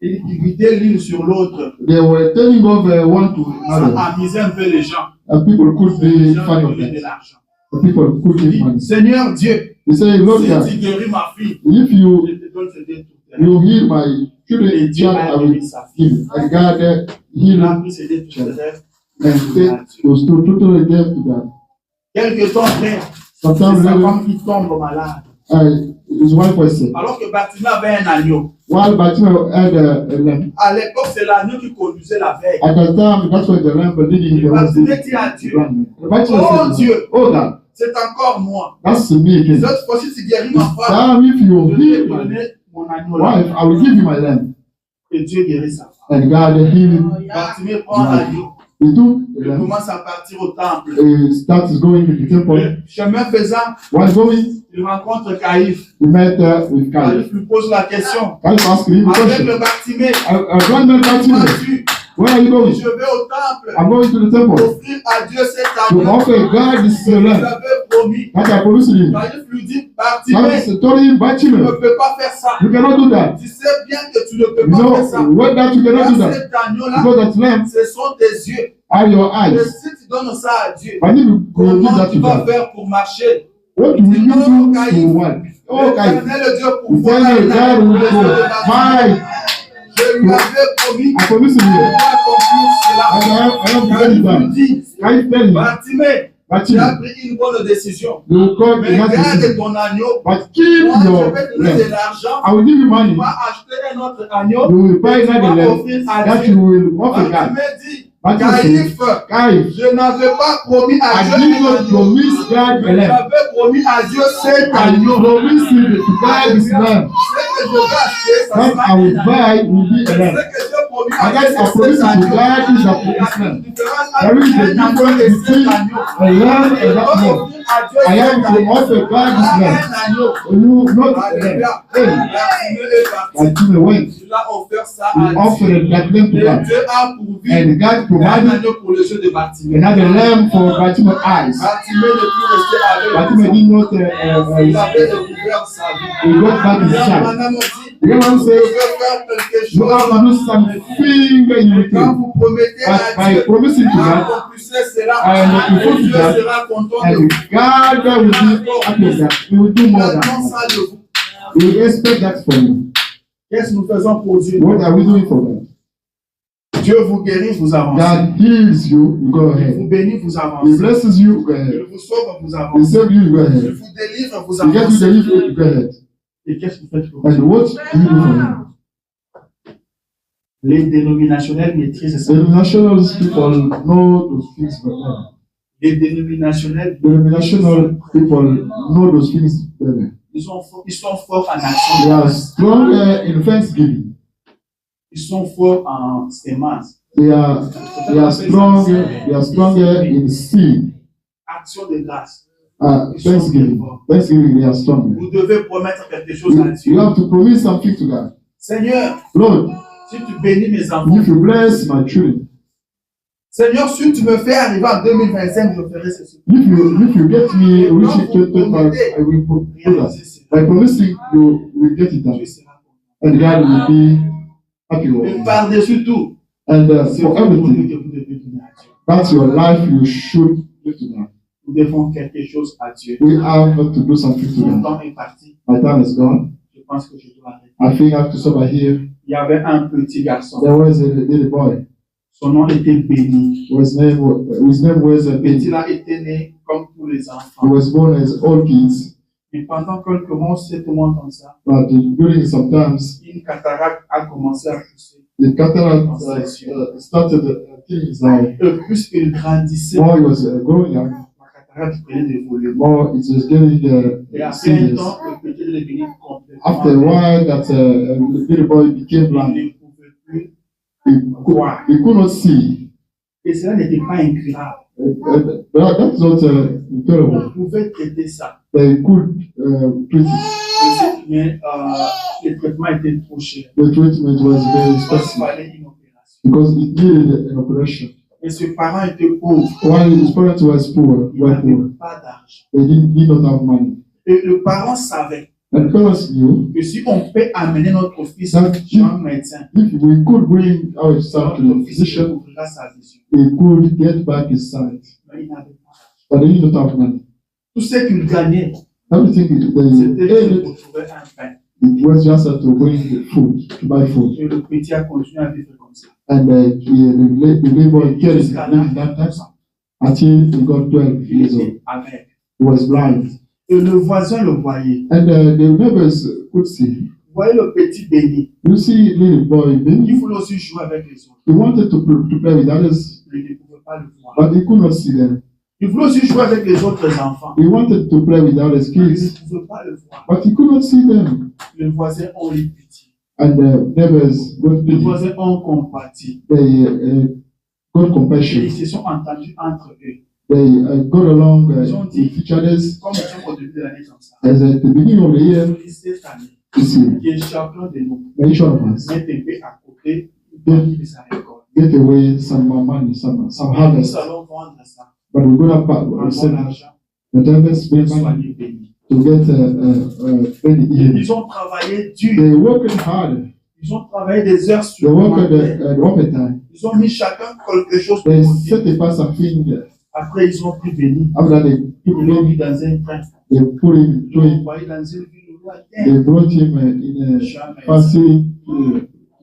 D: Il dividait l'une sur l'autre.
B: They were telling of one to
D: Ça
B: another.
D: amusait un peu les gens.
B: And people could
D: Les
B: be
D: gens
B: funny of
D: donnaient de
B: that.
D: l'argent.
B: The people could
D: Il
B: give money.
D: dit, Seigneur Dieu,
B: They say, Lord
D: si
B: God,
D: tu guéris ma fille,
B: if you
D: je te donne ces deux tours terrestres.
B: you heal my
D: Et
B: children,
D: Dieu
B: child,
D: a
B: I will
D: guéri sa
B: give
D: fille.
B: you. And God
D: Il
B: healed
D: a pris ces deux tours terrestres.
B: and take those two totally gave to God.
D: Quelque temps après, c'est
B: Sometimes
D: sa
B: later,
D: femme qui tombe malade.
B: his wife was sick.
D: Alors que Bartimée avait un agneau.
B: While Bartimaeus had a lamb.
D: À l'époque, c'est l'agneau qui conduisait la veille.
B: At the time, that's why the lamb was leading
D: Et
B: the
D: Bartimée dit à Dieu,
B: blind man. Bartimaeus
D: oh
B: said,
D: Dieu,
B: "Oh God,
D: c'est encore moi.
B: That's me again.
D: Cette fois-ci, tu guéris ma femme.
B: Now, if you
D: Je vais
B: heal my
D: donner mon agneau là.
B: wife, I will give you my lamb.
D: Et Dieu guérit sa femme.
B: And God heal him.
D: Bartimée prend l'agneau.
B: He took the
D: Il
B: lamb.
D: commence à partir au temple.
B: He starts going to the temple.
D: Le chemin faisant,
B: While going,
D: il rencontre Caïphe.
B: he met with Cain.
D: Caïphe lui pose la question.
B: Cain asked him a
D: Avec
B: question.
D: le Bartimée,
B: A blind man asked him,
D: vois-tu,
B: where are you going?
D: je vais au temple
B: I'm going to the temple
D: offrir à Dieu cet
B: to
D: agneau.
B: offer God this
D: Je
B: lamb.
D: l'avais promis.
B: That I promised him.
D: Caïphe lui dit, Bartimée,
B: Cain told him,
D: tu ne
B: Bartimaeus,
D: peux pas faire ça.
B: you cannot do that.
D: Tu sais bien que tu ne peux
B: You
D: pas faire ça.
B: know what that you cannot do
D: Car
B: that.
D: cet agneau-là,
B: Because that lamb
D: ce sont tes yeux.
B: are your
D: Et
B: eyes.
D: si tu donnes ça à Dieu,
B: But if you give
D: comment
B: that
D: tu
B: to
D: vas
B: God,
D: faire pour marcher?
B: what will you do to what? Oh, Cain.
D: L'éternel Dieu pour
B: You
D: voir
B: tell me
D: la
B: God will
D: nature
B: go.
D: de Bartimée.
B: Fight.
D: Je lui avais promis
B: I promise
D: de
B: you.
D: accomplir cela.
B: I am
D: Car
B: very
D: il
B: bad.
D: lui dit,
B: Cain tell him,
D: Bartimée, tu as
B: Bartimaeus,
D: pris une bonne décision.
B: you come
D: Mais
B: to that
D: garde
B: decision.
D: ton agneau.
B: But keep
D: Moi, je
B: your
D: vais te donner
B: lamb.
D: de l'argent.
B: I will give you
D: Tu
B: money.
D: vas acheter un autre agneau.
B: You will buy
D: Tu vas
B: another
D: offrir
B: lamb
D: à
B: that
D: Dieu.
B: you will offer God.
D: Bartimée dit,
B: Bartimaeus
D: Caïphe,
B: said, Cain,
D: je n'avais pas promis à
B: I
D: Dieu
B: did
D: un
B: not
D: agneau.
B: promise God a lamb.
D: J'avais promis à Dieu cet
B: I
D: agneau.
B: promised him to buy this lamb.
D: Ce que je vais acheter, ça
B: What
D: sera
B: I will
D: un agneau.
B: buy will be a
D: Ce
B: lamb.
D: que j'ai promis
B: And
D: à
B: that
D: Dieu,
B: I promise
D: c'est cet
B: to
D: agneau.
B: God is a
D: Il y a
B: promised
D: une
B: lamb.
D: différence
B: There is
D: entre
B: a
D: un agneau
B: difference
D: et cet
B: between
D: agneau.
B: a lamb and
D: Je
B: that
D: dois
B: lamb.
D: offrir à Dieu
B: I
D: cet
B: am to
D: agneau.
B: offer God this
D: Pas
B: lamb.
D: un agneau.
B: You not a
D: Alléluia.
B: lamb. Hey,
D: Bartimée est parti.
B: Bartimaeus went.
D: Il a offert ça
B: He
D: à Dieu.
B: offered that lamb to
D: Et
B: God.
D: Dieu a pourvu
B: And God
D: un
B: provided
D: agneau pour le jeu de Bartimée.
B: another lamb for Bartimaeus' eyes.
D: Bartimée ne put rester avec
B: Bartimaeus did not
D: il avait découvert sa vie.
B: he got back his
D: Bien,
B: sight.
D: madame dit,
B: The young man
D: je
B: said,
D: veux faire quelque
B: you have to
D: chose.
B: do something in
D: Et quand
B: return.
D: vous promettez
B: But
D: à
B: by
D: Dieu,
B: promising to God,
D: accomplissez cela,
B: and you
D: et
B: put
D: Dieu
B: that,
D: sera content de
B: and
D: vous.
B: God will be happy with that. He will do
D: Il
B: more than
D: attend
B: that.
D: ça de vous.
B: He will expect that from you.
D: Qu'est-ce que nous faisons pour Dieu?
B: What are we doing for God?
D: Dieu vous guérit, vous avancez.
B: God heals you, you go
D: Il
B: ahead.
D: vous bénit, vous
B: He
D: avancez.
B: blesses you, go
D: Il
B: ahead.
D: vous sauve, vous
B: He
D: avancez.
B: saves you, go
D: Il
B: ahead.
D: vous délivre, vous
B: He gets you
D: avancez.
B: delivered, you go ahead.
D: Et qu'est-ce que vous faites pour
B: And
D: Dieu?
B: what do you do for him?
D: Les dénominationnels maîtrisent ça.
B: The national people know those things better.
D: Les dénominationnels,
B: Denominational people know those things better.
D: ils sont forts en action.
B: They are stronger in thanksgiving.
D: Ils sont forts en sémence.
B: They are stronger in seed.
D: Action de grâce.
B: Thanksgiving. Thanksgiving, they are stronger.
D: Vous devez promettre quelque chose à
B: You
D: Dieu.
B: have to promise something to God.
D: Seigneur,
B: Lord,
D: si tu bénis mes enfants,
B: if you bless my children,
D: Seigneur, si tu me fais arriver en 2025, je ferai ceci.
B: if you get me reaching 25, I will do that.
D: Réaliser cela.
B: By promising, you will get it done.
D: Dieu sera content.
B: And God will be happy with
D: Mais
B: it.
D: par-dessus tout,
B: And
D: c'est
B: for
D: vous que
B: everything,
D: vous devez donner à Dieu.
B: that's your life, you should give to God.
D: Nous devons quelque chose à Dieu.
B: We have to do something to
D: Mon
B: God.
D: temps est parti.
B: My time is gone.
D: Je pense que je dois arrêter.
B: I think I have to stop right here.
D: Il y avait un petit garçon.
B: There was a little boy.
D: Son nom était Béni.
B: His name was
D: Béni
B: Betty.
D: a été né comme tous les
B: He
D: enfants.
B: was born as all kids,
D: Mais pendant quelques mois, 7 mois comme ça,
B: but during sometimes
D: une cataracte a commencé à pousser.
B: the cataract started killing his eye.
D: Et plus il grandissait,
B: More he was growing up,
D: la cataracte prenait des volumes.
B: more it was getting
D: Et après un
B: serious.
D: temps, le petit est devenu complètement.
B: After a while, that little boy became
D: il
B: blind.
D: ne pouvait plus.
B: He could not see.
D: Et cela n'était pas incurable.
B: But that's not incurable.
D: On pouvait traiter ça.
B: They could treat it.
D: Mais le traitement était trop cher.
B: The treatment was very
D: Il
B: expensive
D: fallait une opération.
B: because it needed an operation.
D: Et ce parent était pauvre.
B: While his parents was poor,
D: Il
B: were
D: n'avait
B: poor,
D: pas d'argent.
B: they did not have money.
D: Et le parent savait
B: And parents knew
D: que si on peut amener notre fils
B: Ça,
D: chez un médecin,
B: if we could bring our son to
D: notre
B: the
D: fils
B: physician,
D: ouvrira sa vision.
B: he could get back his sight.
D: Mais il n'avait pas.
B: But they did not have money.
D: Tout ce qu'il gagnait,
B: Everything
D: c'était
B: they
D: juste
B: aided,
D: pour trouver un pain.
B: it was just to bring the food, to buy food.
D: Et le petit a continué à vivre comme ça.
B: And the labor carried
D: Jusqu'à
B: him that time until he got 12
D: Il
B: years old.
D: était aveugle.
B: He was blind.
D: Et le voisin le voyait.
B: And the neighbors could see.
D: Vous voyez le petit béni.
B: You see, little boy, Ben,
D: Il voulait aussi jouer avec les autres.
B: he wanted to play with others,
D: Mais il ne pouvait pas le voir.
B: but he could not see them.
D: Il voulait aussi jouer avec les autres enfants.
B: He wanted to play with others
D: Il
B: kids,
D: ne pouvait pas le voir.
B: but he could not see them.
D: Les voisins ont eu pitié.
B: And the neighbors got
D: Les
B: pity.
D: voisins ont compati.
B: They got
D: Et
B: compassion.
D: ils se sont entendus entre eux.
B: They got along with each others.
D: Comme nous sommes au début de l'année comme ça.
B: As at the beginning of the year,
D: Nous disons cette année,
B: this year,
D: que chacun de nous
B: each one of us
D: mette un peu à côté de sa récolte.
B: get away some more money, some
D: Nous
B: harvest.
D: allons vendre ça.
B: But we're going to
D: Prendre
B: sell
D: l'argent
B: the harvest,
D: pour
B: pay money
D: soigner béni.
B: to get many healing.
D: Ils ont travaillé dur.
B: They worked hard.
D: Ils ont travaillé des heures
B: They worked
D: supplémentaires.
B: overtime.
D: Ils ont mis chacun quelque chose de
B: They
D: côté.
B: set apart something.
D: Après, ils ont pris béni.
B: After they
D: Ils
B: took
D: l'ont
B: him,
D: mis dans un train.
B: they put him
D: Ils l'ont
B: into
D: envoyé dans une ville
B: they
D: lointaine.
B: brought him in a
D: Jamais.
B: fancy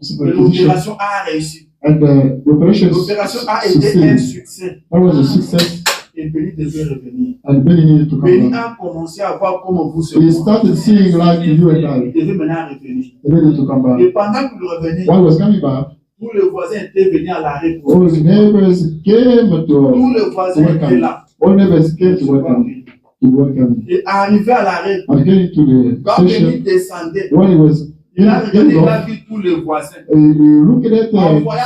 D: Et
B: position.
D: l'opération a réussi.
B: And the operation
D: L'opération a été un
B: succeeded.
D: succès.
B: That was a success.
D: Et Béni devait revenir.
B: And Benny needed to come
D: Béni
B: back.
D: a commencé à voir comment vous se
B: He
D: portez.
B: started seeing like you and I.
D: Il devait maintenant revenir.
B: He needed to come back.
D: Et pendant qu'il revenait,
B: While he was coming back,
D: tous les voisins étaient venus à l'arrêt pour
B: all the neighbors came to
D: tous les voisins étaient là.
B: all neighbors came to welcome him.
D: Et arrivé à l'arrêt,
B: And getting to the
D: quand Béni
B: station,
D: descendait,
B: when he was
D: il a regardé, il
B: getting
D: a
B: off,
D: vu tous les voisins.
B: he looked at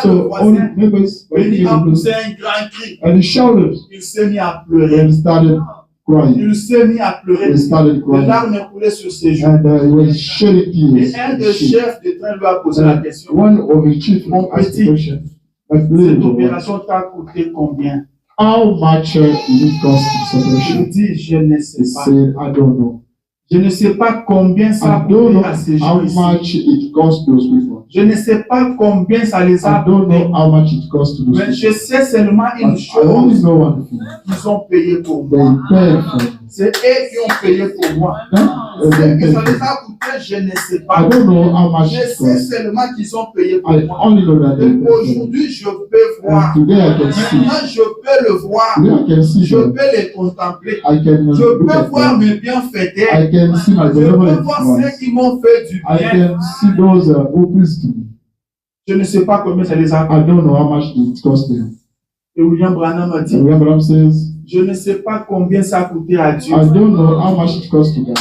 B: so all neighbors were
D: Béni a
B: giving
D: poussé
B: him,
D: un grand cri.
B: and he shouted
D: Il s'est mis à pleurer.
B: and started crying.
D: Il s'est mis à pleurer.
B: He started
D: Les
B: crying.
D: larmes coulaient sur ses joues.
B: And he was shedding
D: Et
B: tears.
D: un des chefs de train lui a posé la question.
B: One of the chief
D: Mon
B: asked the
D: petit,
B: question, but
D: Cette
B: little,
D: opération t'a coûté combien?
B: how much did it cost to
D: Je
B: separation?
D: dis, je ne sais
B: He
D: pas.
B: said, I don't know.
D: Je ne sais pas combien ça a
B: I don't
D: coûté
B: know
D: à ces
B: how
D: gens ici.
B: much it cost those people.
D: Je ne sais pas combien ça les a
B: I don't
D: coûté.
B: know how much it cost to those
D: Mais je
B: people.
D: sais seulement
B: But
D: une
B: I only
D: chose.
B: know one thing.
D: Ils ont payé pour
B: They
D: moi.
B: paid for me.
D: C'est eux qui ont payé pour moi.
B: Huh?
D: Ce
B: They
D: que
B: paid
D: ça
B: for
D: les
B: me.
D: a coûté, je ne sais
B: I
D: pas.
B: don't know how much
D: Je
B: it
D: sais
B: cost.
D: seulement qu'ils ont payé pour
B: I
D: moi.
B: only know that they
D: Et
B: paid for me.
D: aujourd'hui, je peux voir.
B: And today I can see.
D: Maintenant, je peux le voir.
B: Today I can see
D: Je
B: them.
D: peux les contempler.
B: I can
D: Je
B: look
D: peux
B: at
D: voir
B: them.
D: mes bienfaiteurs.
B: I can see my
D: Je peux
B: benevolent
D: voir
B: ones.
D: ceux qui m'ont fait du
B: I
D: bien.
B: can see those who pleased to me.
D: Je ne sais pas combien ça les a
B: I don't know how much it cost them.
D: Et William Branham a dit,
B: And William Branham says,
D: je ne sais pas combien ça a coûté à Dieu
B: I don't know how much it cost to God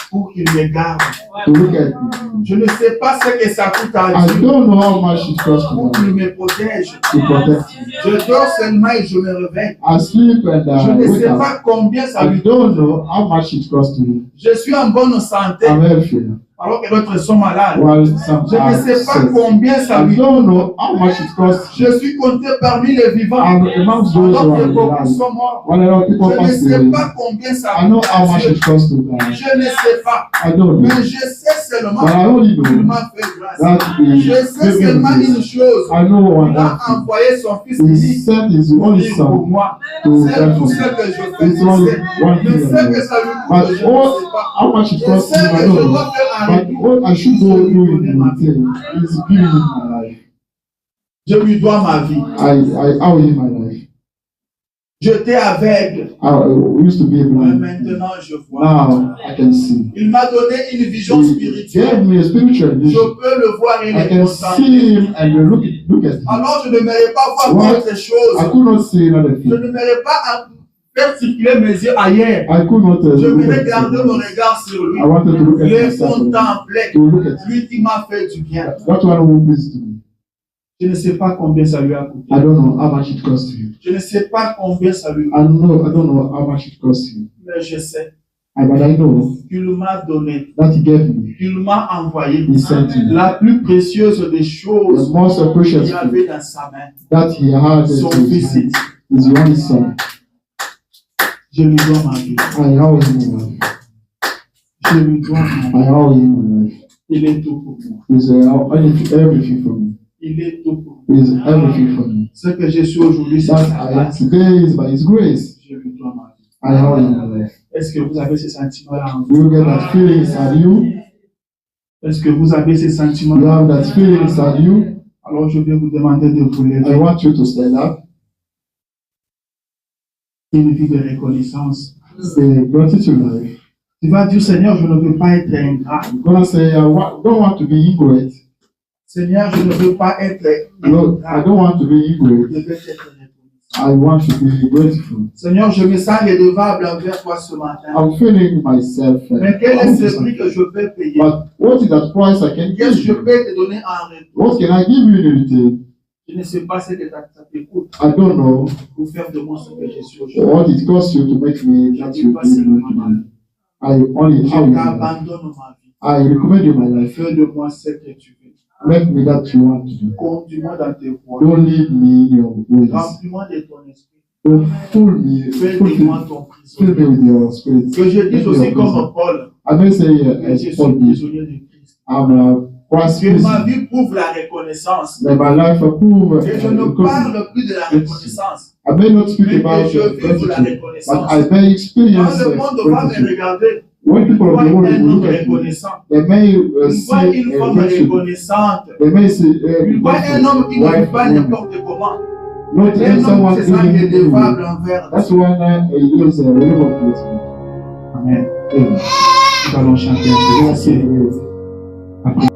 D: pour qu'il me garde.
B: to look at me.
D: Je ne sais pas ce que ça coûte à
B: I
D: Dieu
B: don't know how much it cost to
D: pour
B: God
D: qu'il me protège.
B: to protect me.
D: Je dors seulement et je me réveille.
B: I sleep and
D: Je
B: I
D: ne
B: wake
D: sais
B: up.
D: pas combien ça
B: I
D: lui
B: don't
D: coûte.
B: know how much it cost to him.
D: Je suis en bonne santé
B: I'm healthy.
D: alors que d'autres sont malades.
B: While some
D: Je ne
B: are
D: sais pas
B: sick.
D: combien ça
B: I
D: lui coûte.
B: don't know how much it costs.
D: Je suis compté parmi les vivants
B: I'm amongst those who
D: alors que
B: are
D: beaucoup
B: alive.
D: sont morts.
B: While a lot of people
D: Je ne
B: pass
D: sais
B: away,
D: pas combien ça
B: I know
D: coûte
B: how
D: à
B: much
D: Dieu.
B: it costs to God.
D: Je ne sais pas.
B: I don't know.
D: Mais je sais seulement
B: But I only
D: qu'il
B: know
D: m'a fait grâce.
B: that he
D: Je sais
B: gave
D: seulement
B: me
D: une
B: this.
D: chose.
B: I know one
D: Il a
B: thing.
D: envoyé son fils
B: He
D: unique
B: sent his
D: pour
B: only
D: vivre pour
B: son
D: moi.
B: to
D: C'est
B: die
D: tout
B: for
D: ce
B: me.
D: que je fais.
B: It's only
D: Je
B: one
D: sais. Mais
B: thing.
D: ce que ça lui
B: But
D: coûte, je ne sais pas.
B: how much it
D: Je
B: costs
D: sais
B: him, I
D: que je
B: don't know.
D: dois faire un
B: But
D: retour.
B: what I should go do in return is giving him my life.
D: Je lui dois ma vie.
B: I owe him my life.
D: J'étais aveugle.
B: I used to be a
D: Mais
B: blind.
D: maintenant, je vois.
B: Now I can see.
D: Il m'a donné une vision
B: He gave
D: spirituelle.
B: me a spiritual
D: Je
B: vision.
D: peux le voir et
B: I
D: le
B: can
D: contempler.
B: see him and look at him.
D: Alors, je n'aimerais pas voir
B: What?
D: autre
B: I
D: chose.
B: could not see another
D: Je
B: thing.
D: n'aimerais pas faire circuler mes yeux ailleurs.
B: I could not
D: Je
B: look
D: voulais
B: at
D: garder mon
B: him.
D: regard sur lui.
B: I wanted to look at
D: Le
B: myself.
D: contempler.
B: To look at him.
D: Lui qui m'a fait du bien.
B: That one who pleased to me.
D: Je ne sais pas combien ça lui a coûté.
B: I don't know how much it cost him.
D: Je ne sais pas combien ça lui a
B: I don't know how much it cost him.
D: mais je sais
B: But I know
D: qu'il m'a donné,
B: that he gave me.
D: qu'il m'a envoyé
B: He sent me.
D: la plus précieuse des
B: The
D: choses
B: most precious
D: qu'il
B: thing
D: avait dans sa main,
B: that he had
D: son
B: in his
D: fils.
B: hand is the only son.
D: Je lui dois ma vie.
B: I owe him my life.
D: Je lui dois ma vie.
B: I owe him my life.
D: Il est tout pour moi.
B: He's everything for me.
D: Il est tout pour moi.
B: He's everything for me.
D: Ce que je suis aujourd'hui, c'est
B: That
D: sa
B: I am
D: grâce.
B: today is by his grace.
D: Je lui dois ma vie.
B: I owe him my life.
D: Est-ce que vous avez ces sentiments-là en
B: Do
D: vous?
B: you get that feeling inside you?
D: Est-ce que vous avez ces
B: You
D: sentiments-là?
B: have that feeling inside you?
D: Alors je vais vous demander de vous
B: I
D: lever.
B: want you to stand up.
D: Une vie de reconnaissance.
B: Say gratitude life.
D: Tu vas dire, Seigneur, je ne veux pas être ingrat.
B: You're gonna say, don't want to be ingrate.
D: Seigneur, je ne veux pas être
B: No, I
D: ingrat.
B: don't want to be
D: Je
B: ingrate.
D: veux être reconnaissant.
B: I want to be grateful.
D: Seigneur, je me sens redevable envers toi ce matin.
B: I'm feeling myself.
D: Mais quel est ce prix que je peux payer?
B: But what is that price I can
D: Qu'est-ce que
B: give
D: je
B: you?
D: peux te donner en retour?
B: What can I give you in return?
D: Je ne sais pas ce que ça t'écoute
B: I don't know
D: pour faire de moi ce que je suis aujourd'hui.
B: what it costs you to make me
D: Je
B: that
D: dis
B: you
D: pas
B: be
D: seulement
B: to
D: ma
B: me.
D: vie.
B: I only
D: Je
B: I
D: t'abandonne ma vie.
B: recommend you my life.
D: Fais de moi ce que tu veux.
B: Make me that you want to do.
D: Conduis-moi dans tes voies.
B: Don't leave me in your ways.
D: Remplis-moi de ton esprit.
B: Don't fool me.
D: Fais
B: Fool
D: de moi
B: me,
D: ton
B: fill me
D: prisonnier.
B: with your spirit.
D: Que je dise
B: Make me
D: aussi
B: your
D: comme
B: prisoner.
D: Paul,
B: I may say
D: que je
B: as
D: suis
B: Paul did.
D: prisonnier de Christ.
B: I'm a Christ
D: Que ma
B: prisoner.
D: vie prouve la reconnaissance.
B: May my life approve.
D: Que je ne parle plus de la reconnaissance.
B: I may not speak
D: Mais que
B: about
D: je vive la
B: gratitude, but
D: reconnaissance.
B: I may experience
D: Quand le monde va me
B: gratitude.
D: regarder,
B: When
D: il
B: people of
D: voit
B: the world
D: un
B: will
D: homme
B: look at me,
D: reconnaissant.
B: they may
D: Il voit
B: see
D: une femme
B: gratitude.
D: reconnaissante.
B: They may see
D: Il voit un homme qui ne
B: wife,
D: vit pas
B: woman.
D: n'importe comment.
B: Not
D: Un homme
B: someone
D: qui se sent
B: living in the
D: redevable
B: world.
D: envers
B: That's
D: Dieu.
B: when he is a reliable gratitude.
A: Amen.
B: Amen.
A: Nous allons chanter un peu.
B: Merci.
A: Après